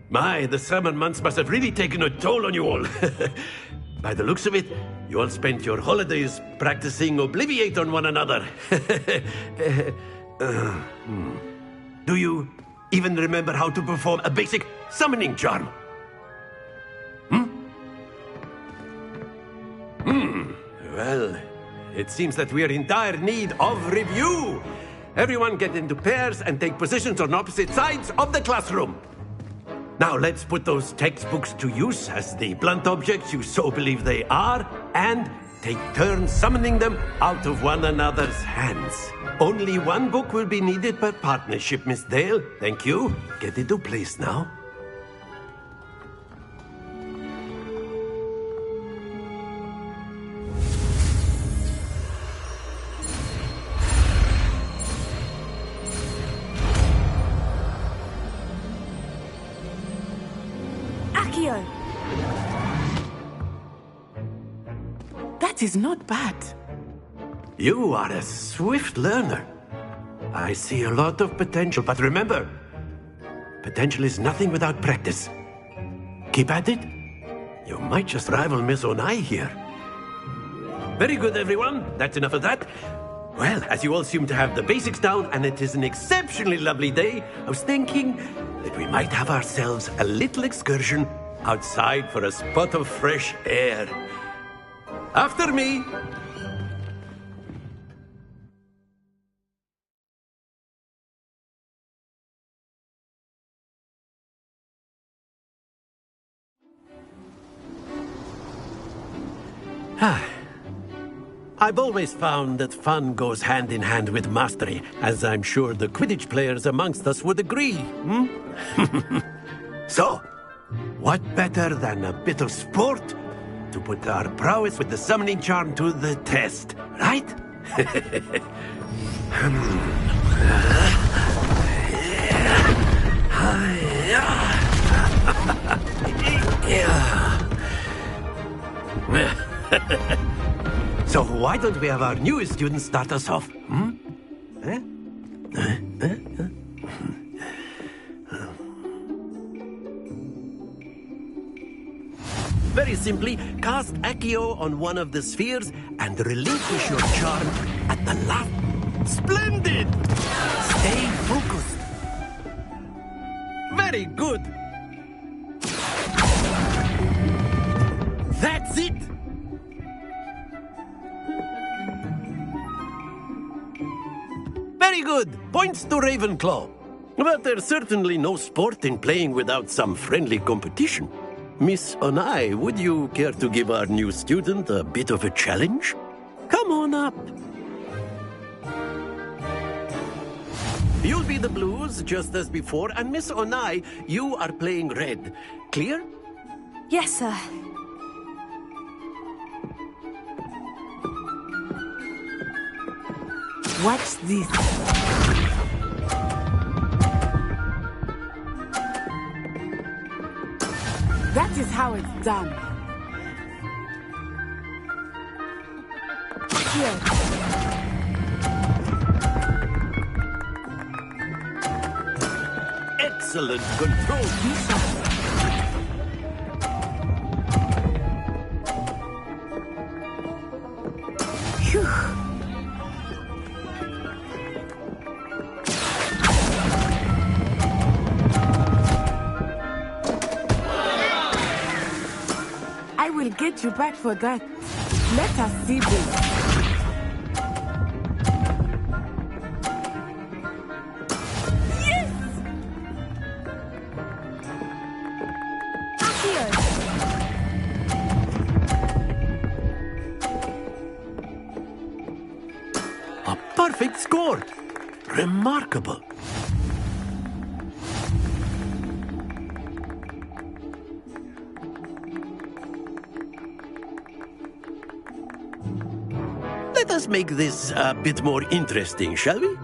My, the summer months must have really taken a toll on you all. By the looks of it, you all spent your holidays practicing Obliviate on one another. Do you even remember how to perform a basic summoning charm? Well, it seems that we are in dire need of review. Everyone get into pairs and take positions on opposite sides of the classroom. Now let's put those textbooks to use as the blunt objects you so believe they are, and take turns summoning them out of one another's hands. Only one book will be needed per partnership, Miss Dale. Thank you. Get into place now. That is not bad. You are a swift learner. I see a lot of potential, but remember, potential is nothing without practice. Keep at it. You might just rival Miss Onai here. Very good, everyone. That's enough of that. Well, as you all seem to have the basics down, and it is an exceptionally lovely day, I was thinking that we might have ourselves a little excursion outside for a spot of fresh air. After me. I've always found that fun goes hand in hand with mastery, as I'm sure the Quidditch players amongst us would agree. So, what better than a bit of sport to put our prowess with the summoning charm to the test, right? So why don't we have our newest student start us off? Very simply, cast Accio on one of the spheres and relinquish your charm at the last. Splendid! Stay focused. Very good. That's it. Very good. Points to Ravenclaw. But there's certainly no sport in playing without some friendly competition. Miss Onai, would you care to give our new student a bit of a challenge? Come on up. You'll be the blues, just as before, and Miss Onai, you are playing red. Clear? Yes, sir. Watch this. That is how it's done. Here. Excellent control. Phew. get you back for that. Let us see this. A perfect score! Remarkable. Let us make this a bit more interesting, shall we?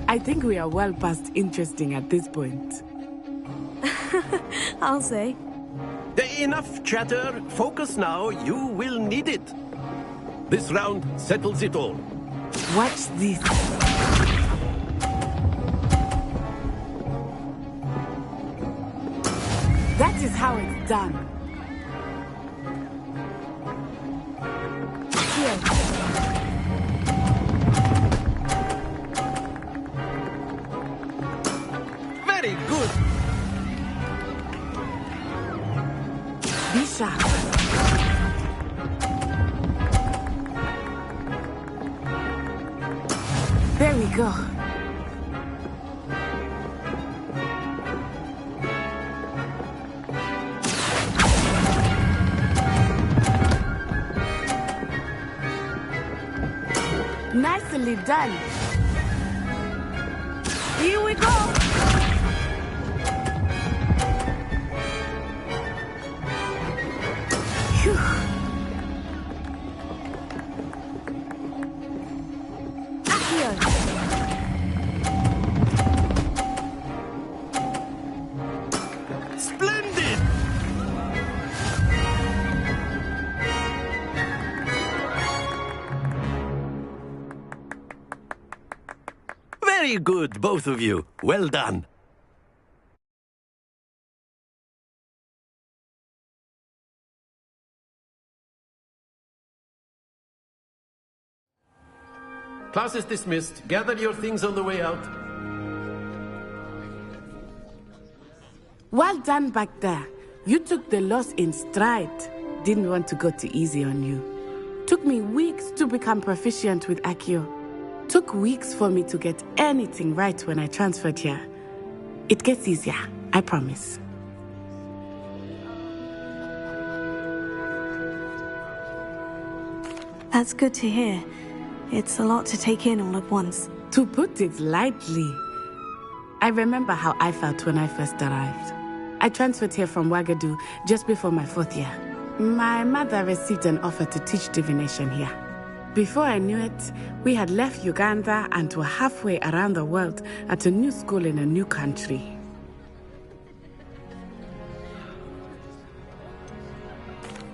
I think we are well past interesting at this point. I'll say. Enough chatter. Focus now. You will need it. This round settles it all. Watch this. That is how it's done. Here. Very good. Be sharp. There we go. Nicely done. Here we go. Phew. Splendid! Very good, both of you. Well done. Class is dismissed. Gather your things on the way out. Well done back there. You took the loss in stride. Didn't want to go too easy on you. Took me weeks to become proficient with Accio. Took weeks for me to get anything right when I transferred here. It gets easier, I promise. That's good to hear. It's a lot to take in all at once. To put it lightly, I remember how I felt when I first arrived. I transferred here from Ouagadougou just before my 4th year. My mother received an offer to teach divination here. Before I knew it, we had left Uganda and were halfway around the world at a new school in a new country.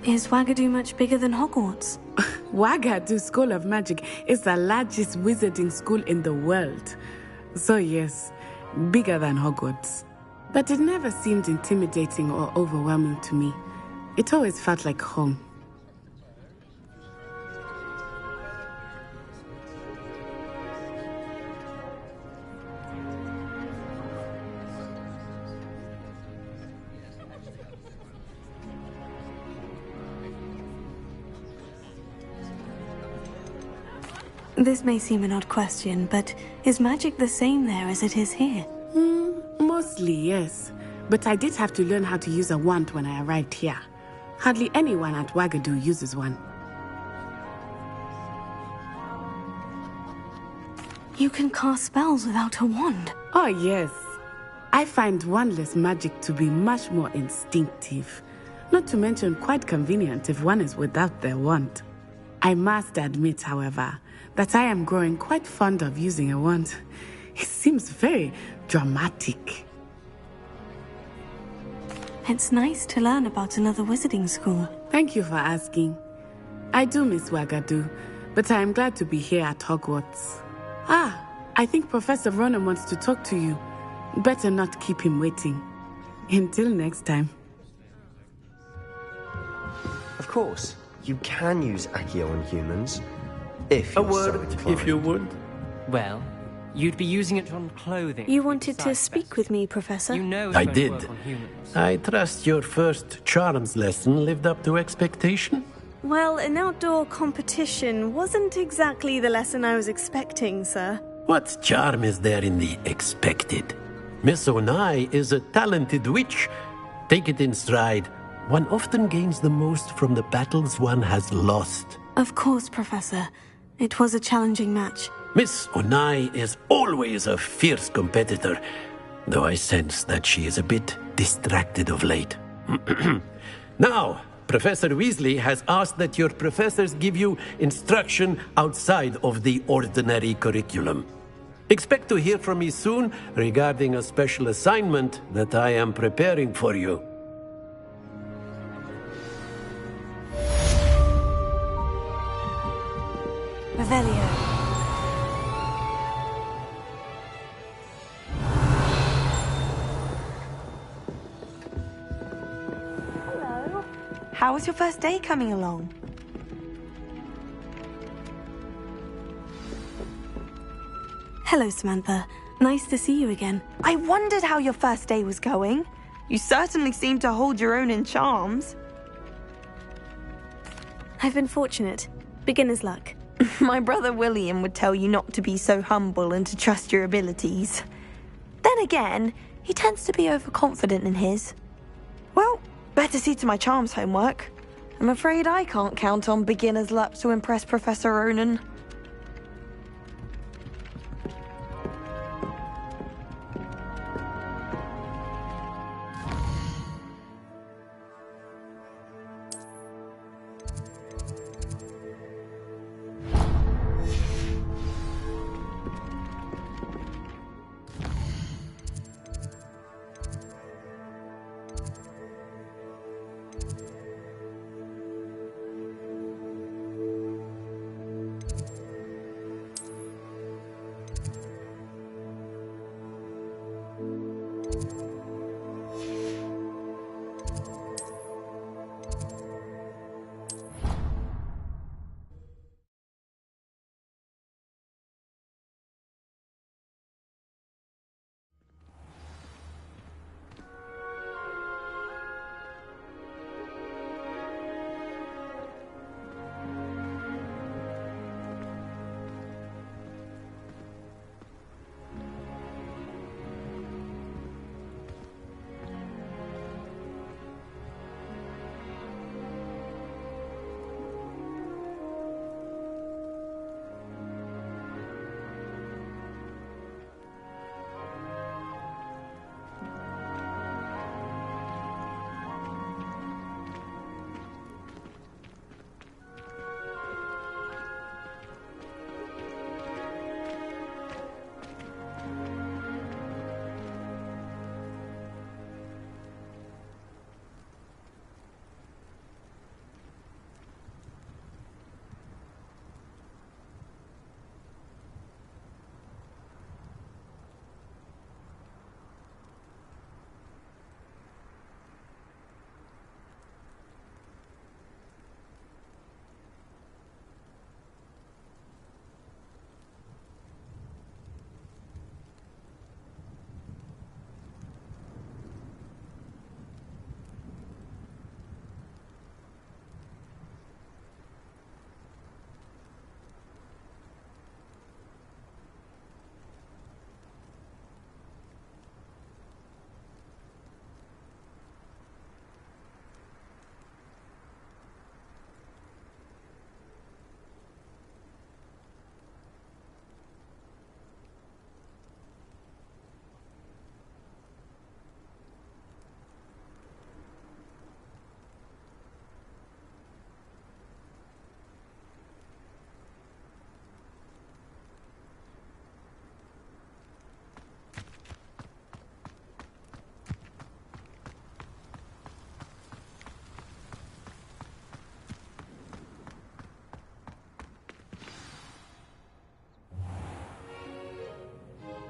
Is Ouagadougou much bigger than Hogwarts? Ouagadougou School of Magic is the largest wizarding school in the world. So yes, bigger than Hogwarts. But it never seemed intimidating or overwhelming to me. It always felt like home. This may seem an odd question, but is magic the same there as it is here? Mostly, yes. But I did have to learn how to use a wand when I arrived here. Hardly anyone at Ouagadougou uses one. You can cast spells without a wand? Oh, yes. I find wandless magic to be much more instinctive. Not to mention quite convenient if one is without their wand. I must admit, however, that I am growing quite fond of using a wand. It seems very dramatic. It's nice to learn about another wizarding school. Thank you for asking. I do miss Ouagadougou, but I am glad to be here at Hogwarts. I think Professor Ronan wants to talk to you. Better not keep him waiting. Until next time. Of course, you can use Accio on humans. If A you're so word, inclined. if you would. Well, You'd be using it on clothing. You wanted to speak with me, Professor? You know I did. I trust your first charms lesson lived up to expectation? Well, an outdoor competition wasn't exactly the lesson I was expecting, sir. What charm is there in the expected? Miss Onai is a talented witch. Take it in stride. One often gains the most from the battles one has lost. Of course, Professor. It was a challenging match. Miss Onai is always a fierce competitor, though I sense that she is a bit distracted of late. Now, Professor Weasley has asked that your professors give you instruction outside of the ordinary curriculum. Expect to hear from me soon regarding a special assignment that I am preparing for you. Revelio. Hello. How was your first day coming along? Hello, Samantha. Nice to see you again. I wondered how your first day was going. You certainly seem to hold your own in charms. I've been fortunate. Beginner's luck. My brother William would tell you not to be so humble and to trust your abilities. Then again, he tends to be overconfident in his. Well, better see to my charms homework. I'm afraid I can't count on beginner's luck to impress Professor Ronan.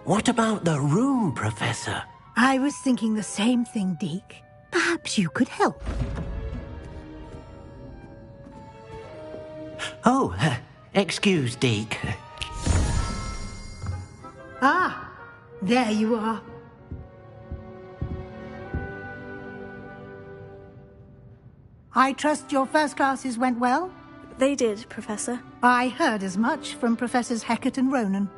What about the room, Professor? I was thinking the same thing, Deke. Perhaps you could help. Oh, excuse, Deke. Ah, there you are. I trust your first classes went well? They did, Professor. I heard as much from Professors Hecat and Ronan.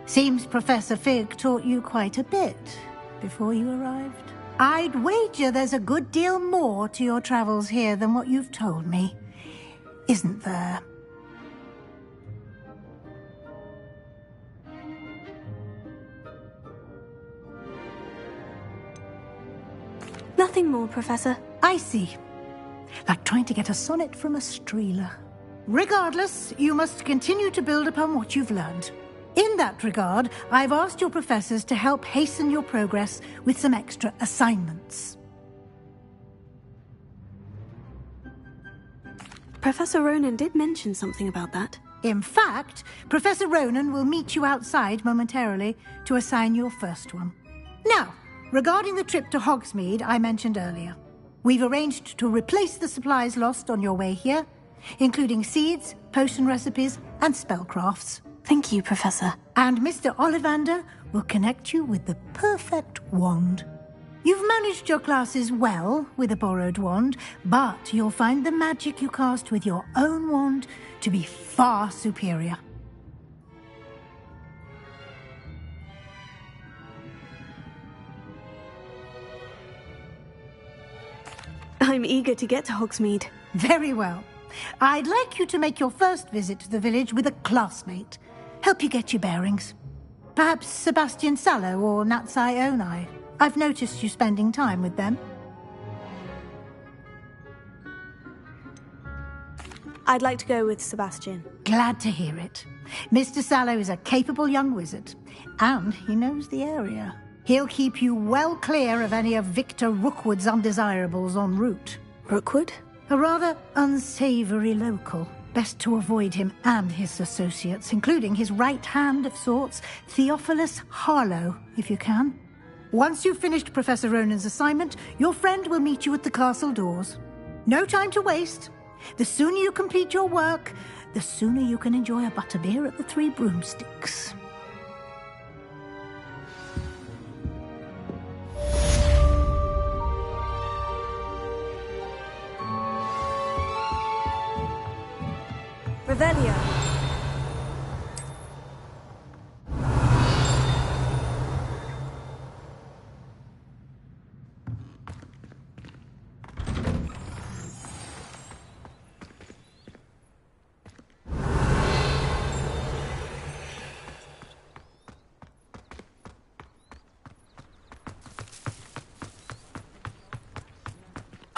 Seems Professor Fig taught you quite a bit before you arrived. I'd wager there's a good deal more to your travels here than what you've told me. Isn't there? Nothing more, Professor. I see. Like trying to get a sonnet from a streeler. Regardless, you must continue to build upon what you've learned. In that regard, I've asked your professors to help hasten your progress with some extra assignments. Professor Ronan did mention something about that. In fact, Professor Ronan will meet you outside momentarily to assign your first one. Now, regarding the trip to Hogsmeade I mentioned earlier, we've arranged to replace the supplies lost on your way here, including seeds, potion recipes, and spellcrafts. Thank you, Professor. And Mr. Ollivander will connect you with the perfect wand. You've managed your classes well with a borrowed wand, but you'll find the magic you cast with your own wand to be far superior. I'm eager to get to Hogsmeade. Very well. I'd like you to make your first visit to the village with a classmate. Help you get your bearings. Perhaps Sebastian Sallow or Natsai Onai. I've noticed you spending time with them. I'd like to go with Sebastian. Glad to hear it. Mr. Sallow is a capable young wizard, and he knows the area. He'll keep you well clear of any of Victor Rookwood's undesirables en route. Rookwood? A rather unsavory local. Best to avoid him and his associates, including his right hand of sorts, Theophilus Harlow, if you can. Once you've finished Professor Ronan's assignment, your friend will meet you at the castle doors. No time to waste. The sooner you complete your work, the sooner you can enjoy a butterbeer at the Three Broomsticks. Revelio.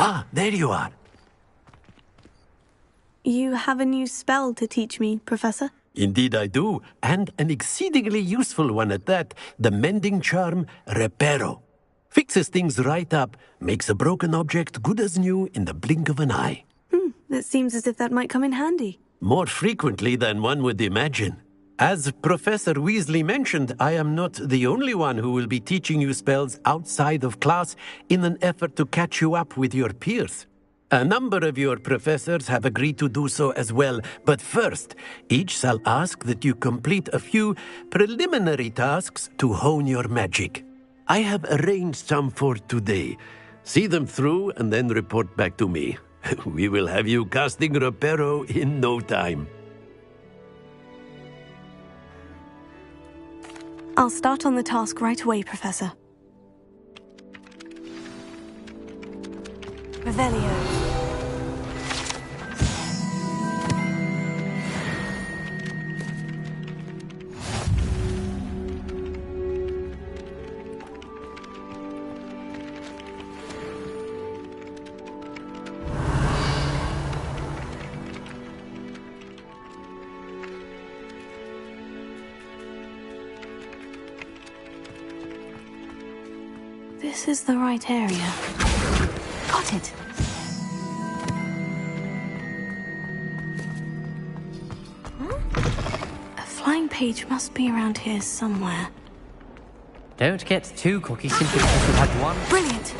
Ah, there you are. You have a new spell to teach me, Professor? Indeed I do, and an exceedingly useful one at that, the mending charm Reparo. Fixes things right up, makes a broken object good as new in the blink of an eye. It seems as if that might come in handy. More frequently than one would imagine. As Professor Weasley mentioned, I am not the only one who will be teaching you spells outside of class in an effort to catch you up with your peers. A number of your professors have agreed to do so as well, but first, each shall ask that you complete a few preliminary tasks to hone your magic. I have arranged some for today. See them through and then report back to me. We will have you casting Reparo in no time. I'll start on the task right away, Professor. Revelio. This is the right area. Got it. A flying page must be around here somewhere. Don't get too cocky simply because you've had one. Brilliant!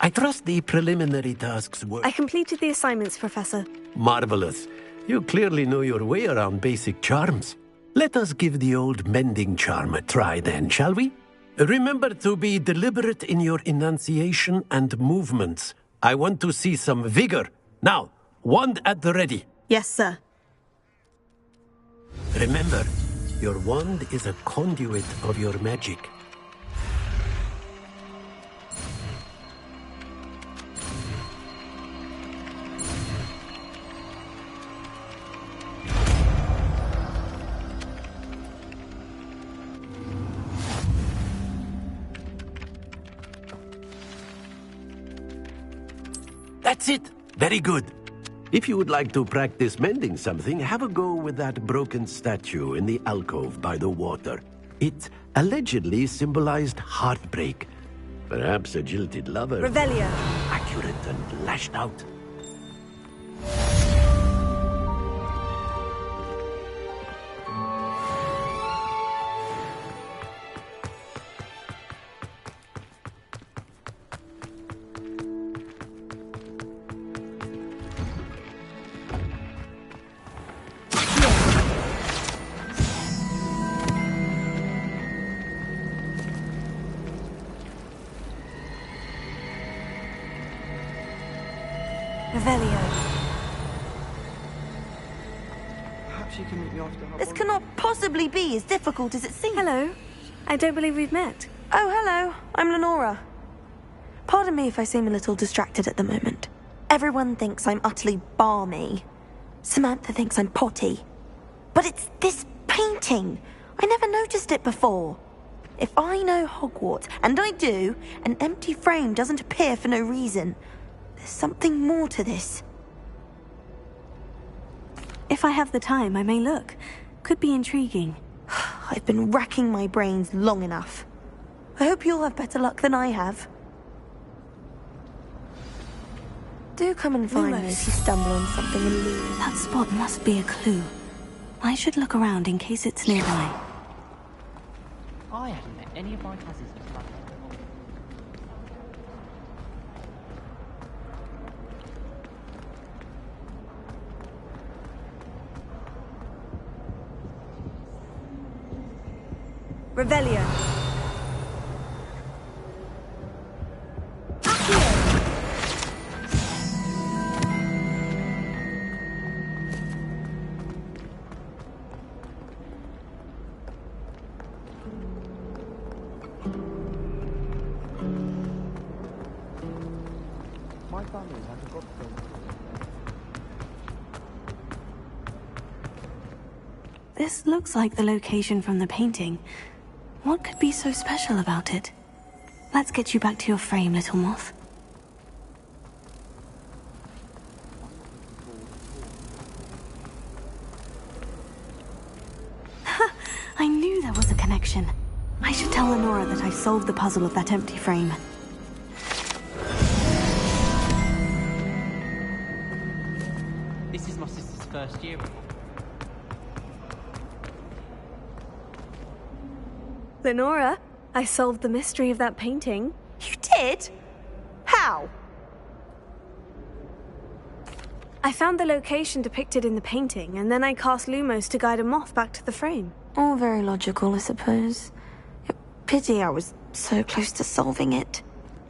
I trust the preliminary tasks were... I completed the assignments, Professor. Marvelous. You clearly know your way around basic charms. Let us give the old mending charm a try then, shall we? Remember to be deliberate in your enunciation and movements. I want to see some vigor. Now, wand at the ready. Yes, sir. Remember, your wand is a conduit of your magic. That's it. Very good. If you would like to practice mending something, have a go with that broken statue in the alcove by the water. It allegedly symbolized heartbreak. Perhaps a jilted lover. Revelio. Accurate and lashed out. This cannot possibly be as difficult as it seems. Hello. I don't believe we've met. Oh, hello. I'm Lenora. Pardon me if I seem a little distracted at the moment. Everyone thinks I'm utterly balmy. Samantha thinks I'm potty. But it's this painting. I never noticed it before. If I know Hogwarts, and I do, an empty frame doesn't appear for no reason. There's something more to this. If I have the time, I may look. Could be intriguing. I've been racking my brains long enough. I hope you'll have better luck than I have. Do come and find me if you stumble on something elusive. That spot must be a clue. I should look around in case it's nearby. I haven't met any of my cousins. Revelio. My family has a godson. This looks like the location from the painting. What could be so special about it? Let's get you back to your frame, little moth. Ha! I knew there was a connection. I should tell Lenora that I solved the puzzle of that empty frame. This is my sister's first year. Lenora, I solved the mystery of that painting. You did? How? I found the location depicted in the painting, and then I cast Lumos to guide a moth back to the frame. All very logical, I suppose. Pity I was so close to solving it.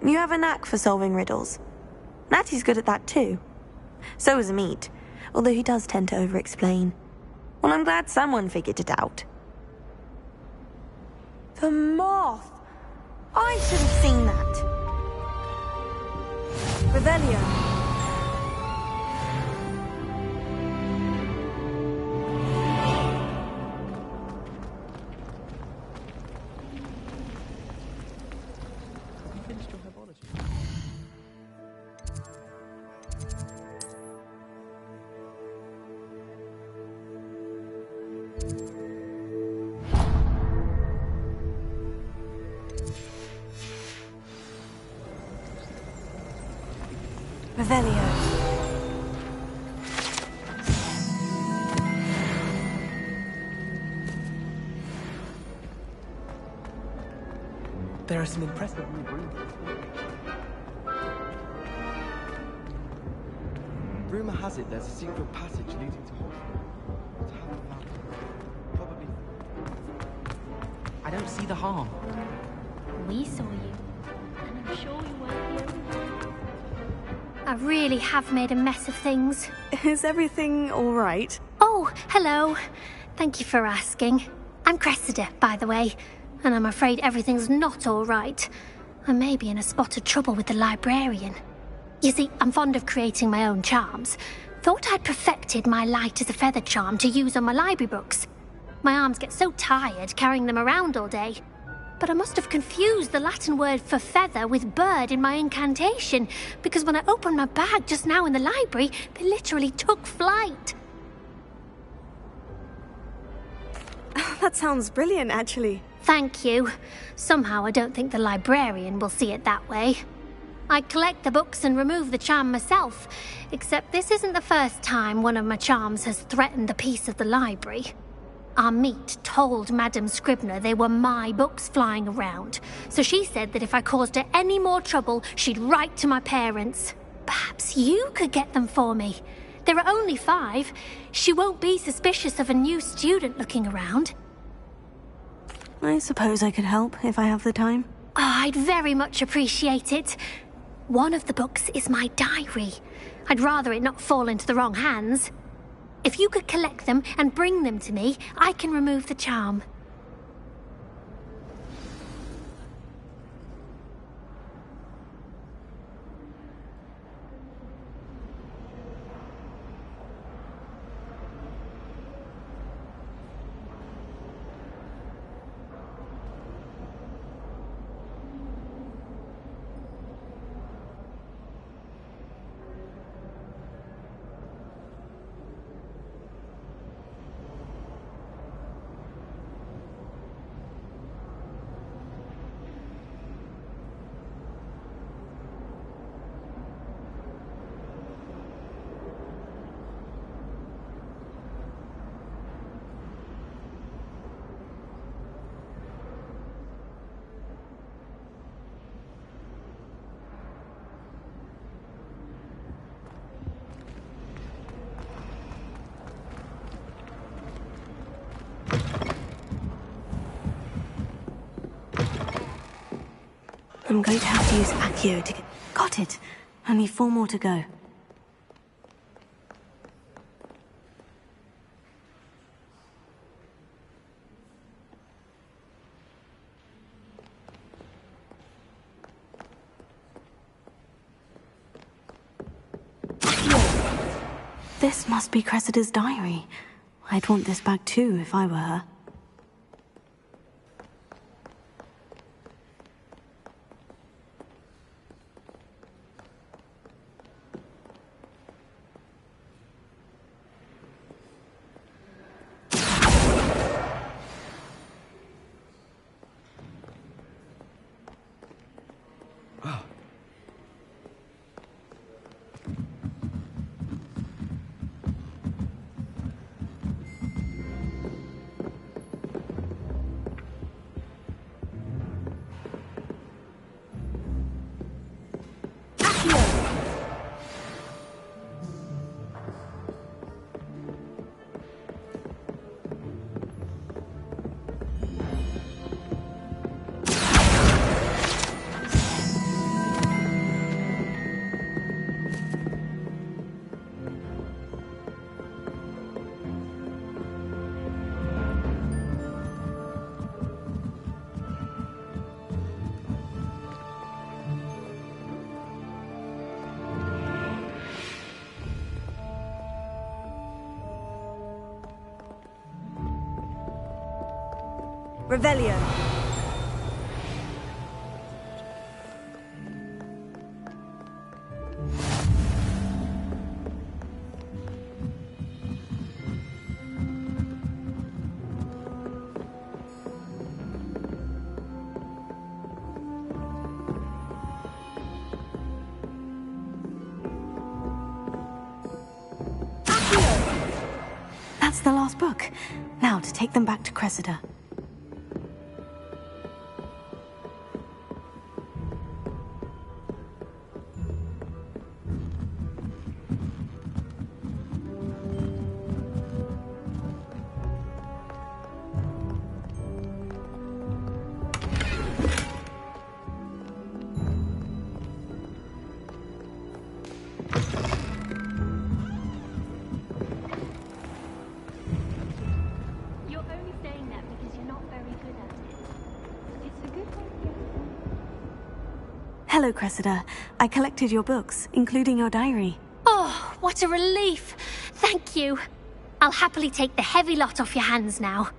You have a knack for solving riddles. Natty's good at that too. So is Amit, although he does tend to over-explain. Well, I'm glad someone figured it out. The moth! I should have seen that. Revelio. Revelio. There are some impressive new rooms. rumor has it there's a secret passage leading to Hogwarts. To have a map. Probably. I don't see the harm. We saw you, and I'm sure you weren't the only one. I really have made a mess of things. Is everything all right? Oh, hello. Thank you for asking. I'm Cressida, by the way, and I'm afraid everything's not all right. I may be in a spot of trouble with the librarian. You see, I'm fond of creating my own charms. Thought I'd perfected my light as a feather charm to use on my library books. My arms get so tired carrying them around all day. But I must have confused the Latin word for feather with bird in my incantation, because when I opened my bag just now in the library, they literally took flight. That sounds brilliant, actually. Thank you. Somehow I don't think the librarian will see it that way. I collect the books and remove the charm myself, except this isn't the first time one of my charms has threatened the peace of the library. Our meet told Madame Scribner they were my books flying around, so she said that if I caused her any more trouble, she'd write to my parents. Perhaps you could get them for me. There are only 5. She won't be suspicious of a new student looking around. I suppose I could help if I have the time. Oh, I'd very much appreciate it. One of the books is my diary. I'd rather it not fall into the wrong hands. If you could collect them and bring them to me, I can remove the charm. I'm going to have to use Accio to get... Got it! Only 4 more to go. This must be Cressida's diary. I'd want this back too if I were her. Revelio. That's the last book. Now to take them back to Cressida. Hello, Cressida. I collected your books, including your diary. Oh, what a relief. Thank you. I'll happily take the heavy lot off your hands now.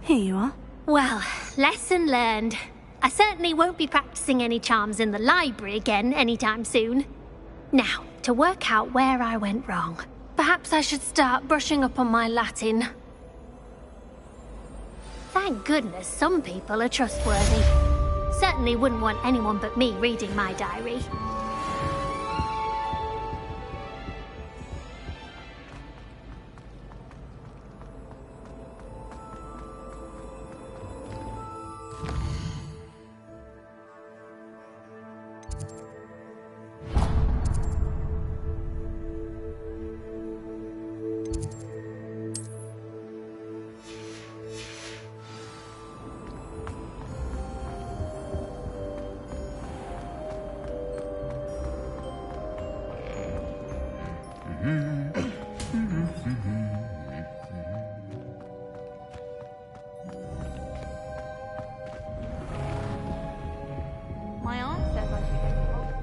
Here you are. Well, lesson learned. I certainly won't be practicing any charms in the library again anytime soon. Now, to work out where I went wrong. Perhaps I should start brushing up on my Latin. Thank goodness some people are trustworthy. Certainly wouldn't want anyone but me reading my diary. My aunt says I should go to Hogwarts.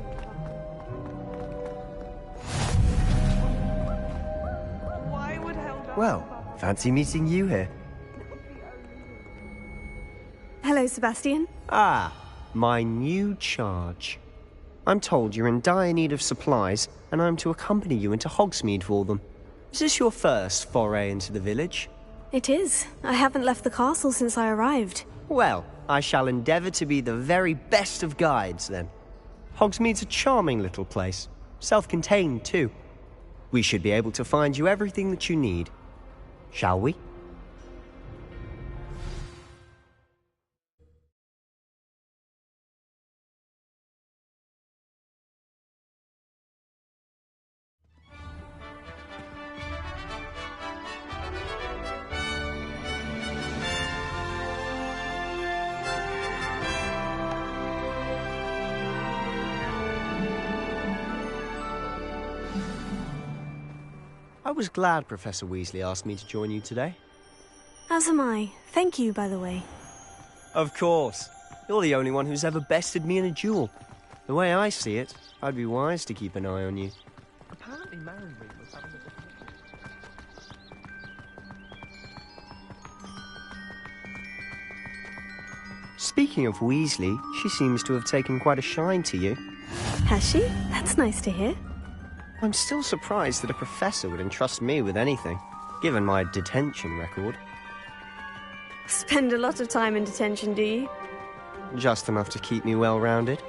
Why would Helga... Well, fancy meeting you here. Hello, Sebastian. Ah, my new charge. I'm told you're in dire need of supplies, and I'm to accompany you into Hogsmeade for them. Is this your first foray into the village? It is. I haven't left the castle since I arrived. Well, I shall endeavour to be the very best of guides, then. Hogsmeade's a charming little place. Self-contained, too. We should be able to find you everything that you need. Shall we? I was glad Professor Weasley asked me to join you today. As am I. Thank you, by the way. Of course. You're the only one who's ever bested me in a duel. The way I see it, I'd be wise to keep an eye on you. Apparently Marienweed was having a... Speaking of Weasley, she seems to have taken quite a shine to you. Has she? That's nice to hear. I'm still surprised that a professor would entrust me with anything, given my detention record. Spend a lot of time in detention, do you? Just enough to keep me well-rounded.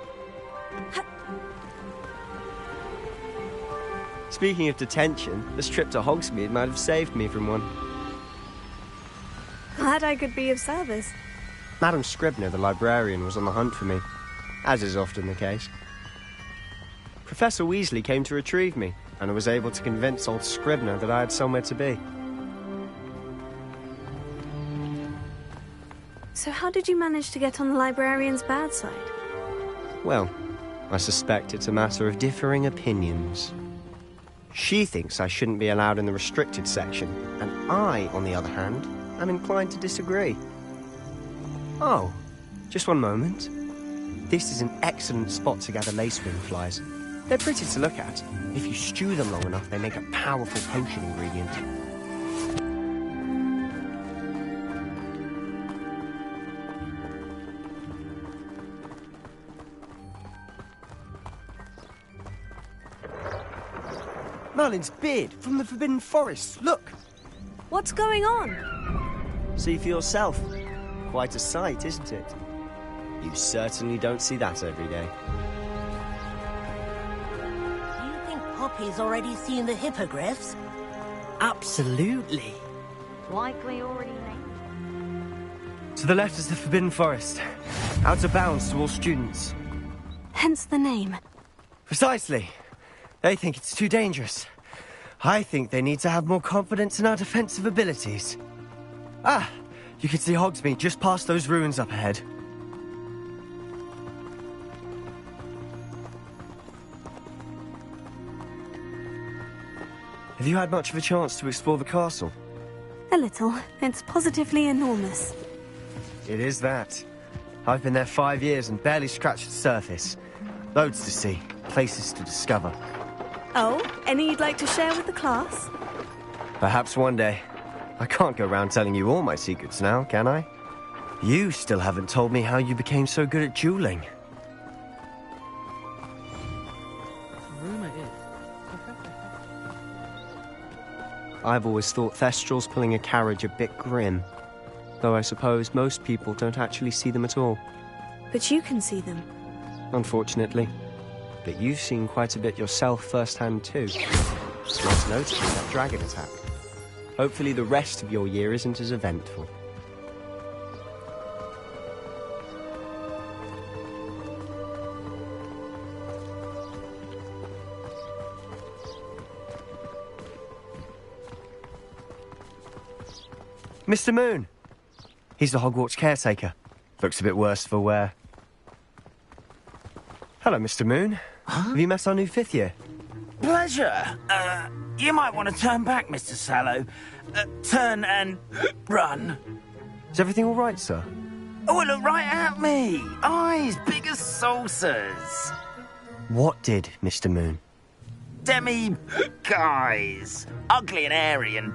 Speaking of detention, this trip to Hogsmeade might have saved me from one. Glad I could be of service. Madam Scribner, the librarian, was on the hunt for me, as is often the case. Professor Weasley came to retrieve me, and I was able to convince old Scribner that I had somewhere to be. So how did you manage to get on the librarian's bad side? Well, I suspect it's a matter of differing opinions. She thinks I shouldn't be allowed in the restricted section, and I, on the other hand, am inclined to disagree. Oh, just one moment. This is an excellent spot to gather lacewing flies. They're pretty to look at. If you stew them long enough, they make a powerful potion ingredient. Merlin's beard from the Forbidden Forest. Look! What's going on? See for yourself. Quite a sight, isn't it? You certainly don't see that every day. Poppy's already seen the hippogriffs? Absolutely. Likely already named. To the left is the Forbidden Forest. Out of bounds to all students. Hence the name. Precisely. They think it's too dangerous. I think they need to have more confidence in our defensive abilities. Ah, you can see Hogsmeade just past those ruins up ahead. Have you had much of a chance to explore the castle? A little. It's positively enormous. It is that. I've been there 5 years and barely scratched the surface. Loads to see, places to discover. Oh, any you'd like to share with the class? Perhaps one day. I can't go around telling you all my secrets now, can I? You still haven't told me how you became so good at dueling. I've always thought Thestrals pulling a carriage a bit grim. Though I suppose most people don't actually see them at all. But you can see them. Unfortunately. But you've seen quite a bit yourself firsthand too. Not noticing that dragon attack. Hopefully the rest of your year isn't as eventful. Mr. Moon! He's the Hogwarts caretaker. Looks a bit worse for wear. Hello, Mr. Moon. Huh? Have you met our new 5th year? Pleasure. You might want to turn back, Mr. Sallow. Turn and run. Is everything all right, sir? Oh, look right at me. Eyes big as saucers. What did, Mr. Moon? Guys. Ugly and airy and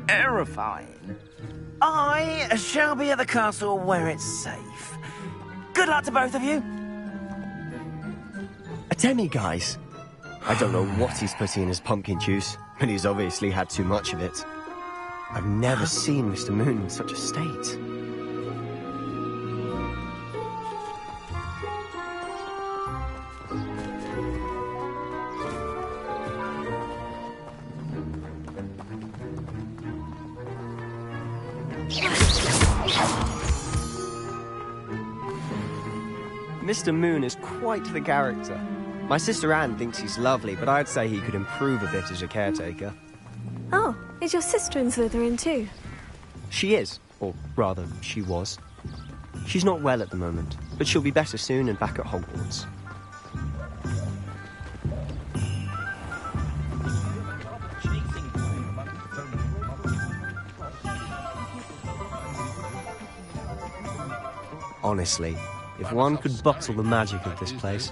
terrifying. I shall be at the castle where it's safe. Good luck to both of you. A demi-guise? I don't know what he's putting in his pumpkin juice, but he's obviously had too much of it. I've never seen Mr. Moon in such a state. Mr. Moon is quite the character. My sister Anne thinks he's lovely, but I'd say he could improve a bit as a caretaker. Oh, is your sister in Slytherin too? She is, or rather, she was. She's not well at the moment, but she'll be better soon and back at Hogwarts. Honestly, if one could bottle the magic of this place.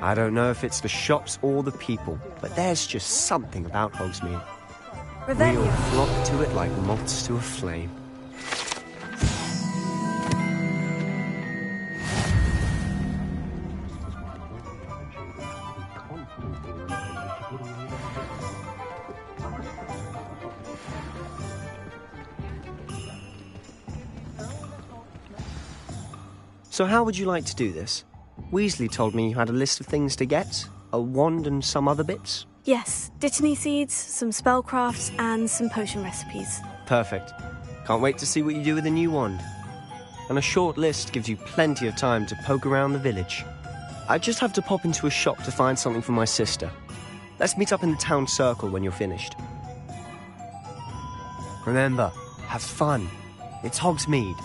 I don't know if it's the shops or the people, but there's just something about Hogsmeade. We all flock to it like moths to a flame. So how would you like to do this? Weasley told me you had a list of things to get, a wand and some other bits. Yes, Dittany seeds, some spellcrafts, and some potion recipes. Perfect. Can't wait to see what you do with the new wand. And a short list gives you plenty of time to poke around the village. I just have to pop into a shop to find something for my sister. Let's meet up in the town circle when you're finished. Remember, have fun. It's Hogsmeade.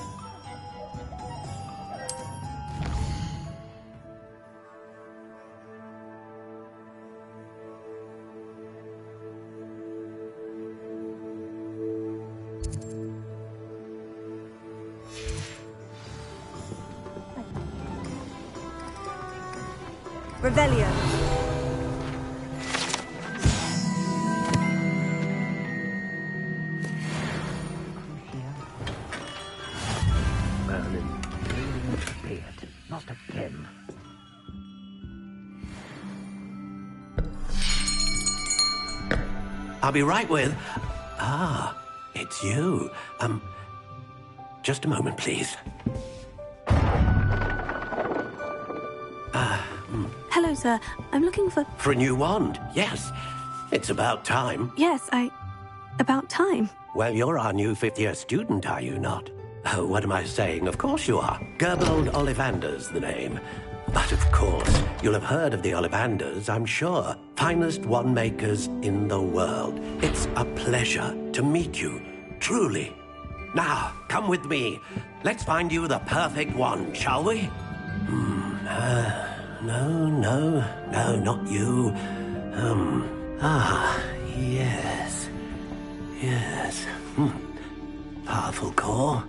Revelio. Merlin, beard, not again. I'll be right with... Ah, it's you. Just a moment, please. Hello, sir. I'm looking for... For a new wand, yes. It's about time. Yes, about time. Well, you're our new 5th-year student, are you not? Oh, what am I saying? Of course you are. Gerbold Ollivander's the name. But of course, you'll have heard of the Ollivanders, I'm sure. Finest wand makers in the world. It's a pleasure to meet you, truly. Now, come with me. Let's find you the perfect wand, shall we? No, not you. Yes. Powerful core.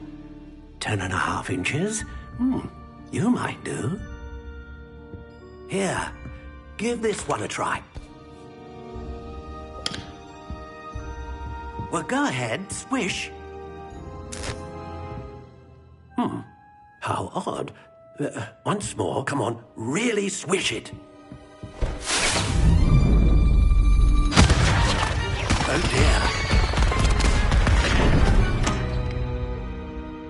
10.5 inches. You might do. Here, give this one a try. Well, go ahead, swish. How odd. Once more, come on, really swish it. Oh dear.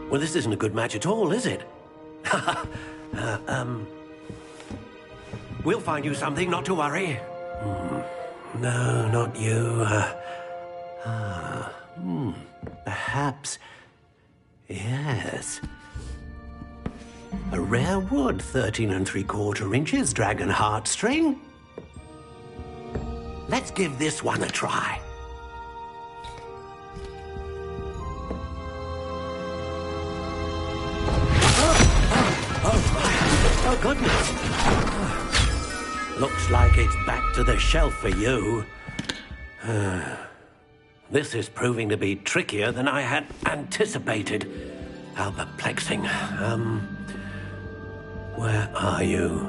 Well, this isn't a good match at all, is it? We'll find you something, not to worry. No, not you. Perhaps. Yes. A rare wood, 13 3/4 inches, dragon heartstring. Let's give this one a try. Oh, goodness. Looks like it's back to the shelf for you. This is proving to be trickier than I had anticipated. How perplexing. Where are you?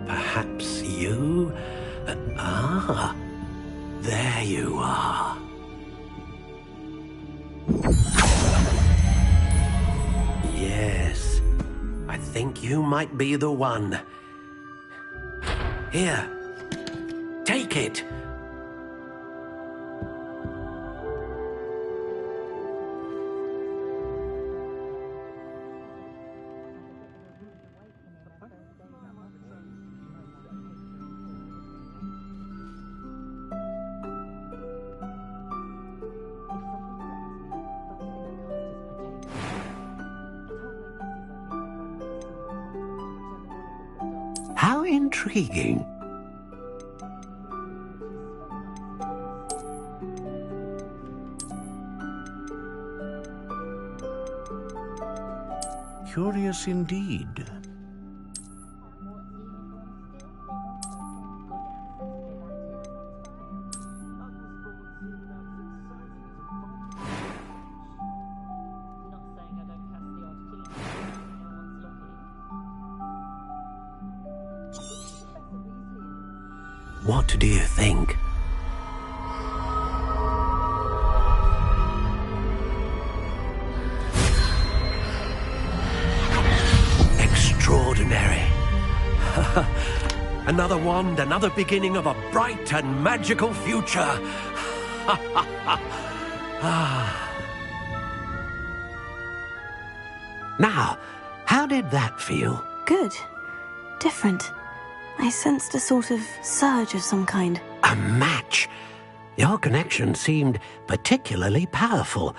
Perhaps you? There you are. Yes, I think you might be the one. Here, take it. How intriguing. Curious indeed. What do you think? Extraordinary. Another wand, another beginning of a bright and magical future. Now, how did that feel? Good. Different. I sensed a sort of surge of some kind. A match? Your connection seemed particularly powerful.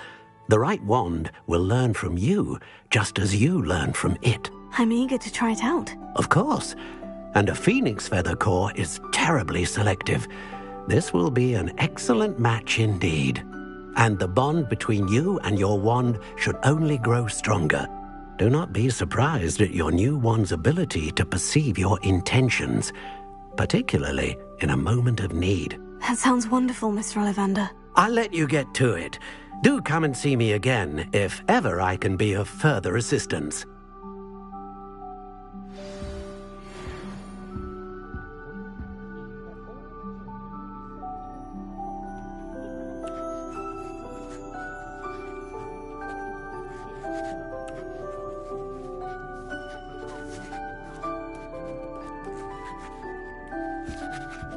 The right wand will learn from you, just as you learn from it. I'm eager to try it out. Of course. And a phoenix feather core is terribly selective. This will be an excellent match indeed. And the bond between you and your wand should only grow stronger. Do not be surprised at your new wand's ability to perceive your intentions, particularly in a moment of need. That sounds wonderful, Mr. Ollivander. I'll let you get to it. Do come and see me again if ever I can be of further assistance.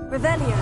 Revelio.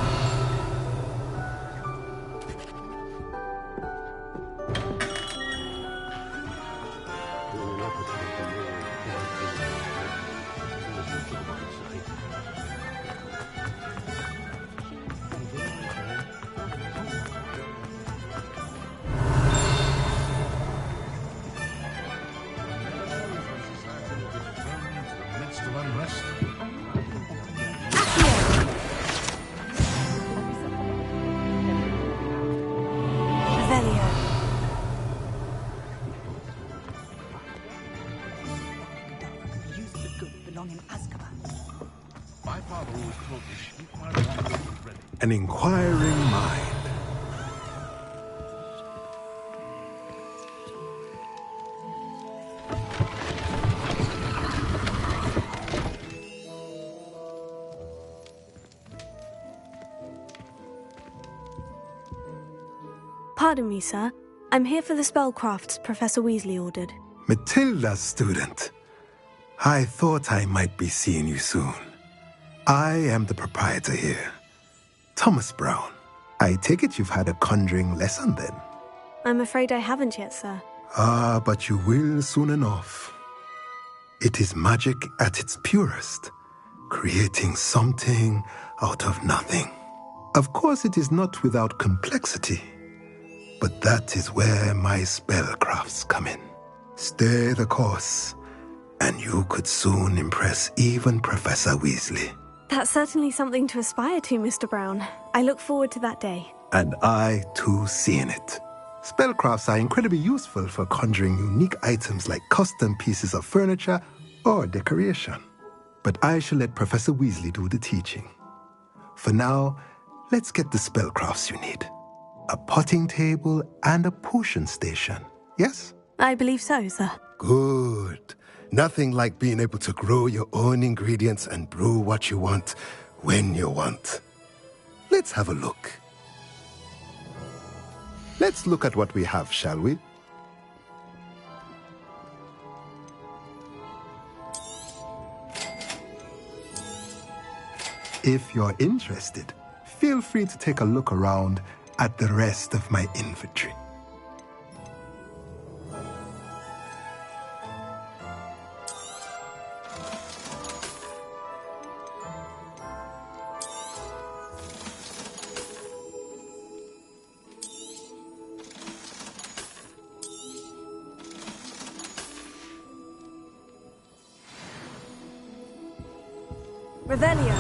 An inquiring mind. Pardon me, sir. I'm here for the spellcrafts Professor Weasley ordered. Matilda's student. I thought I might be seeing you soon. I am the proprietor here, Thomas Brown. I take it you've had a conjuring lesson then? I'm afraid I haven't yet, sir. Ah, but you will soon enough. It is magic at its purest, creating something out of nothing. Of course, it is not without complexity, but that is where my spellcrafts come in. Stay the course, and you could soon impress even Professor Weasley. That's certainly something to aspire to, Mr. Brown. I look forward to that day. And I, too, seeing it. Spellcrafts are incredibly useful for conjuring unique items like custom pieces of furniture or decoration. But I shall let Professor Weasley do the teaching. For now, let's get the spellcrafts you need. A potting table and a potion station, yes? I believe so, sir. Good. Nothing like being able to grow your own ingredients and brew what you want when you want. Let's have a look. Let's look at what we have, shall we? If you're interested, feel free to take a look around at the rest of my inventory. Revelio.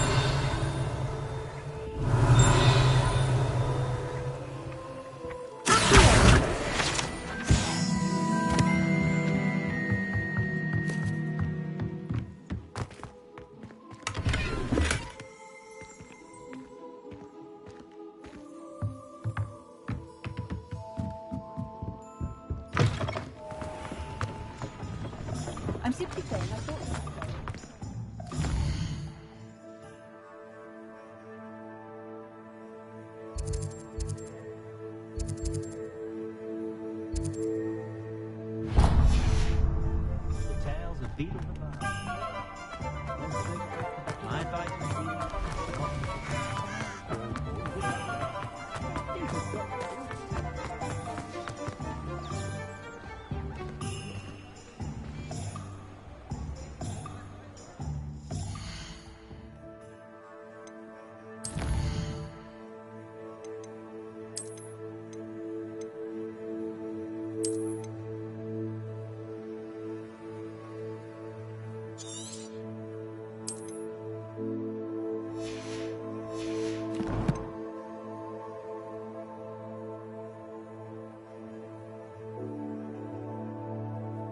I'm simply saying I thought... The tales of Beetle the Bard.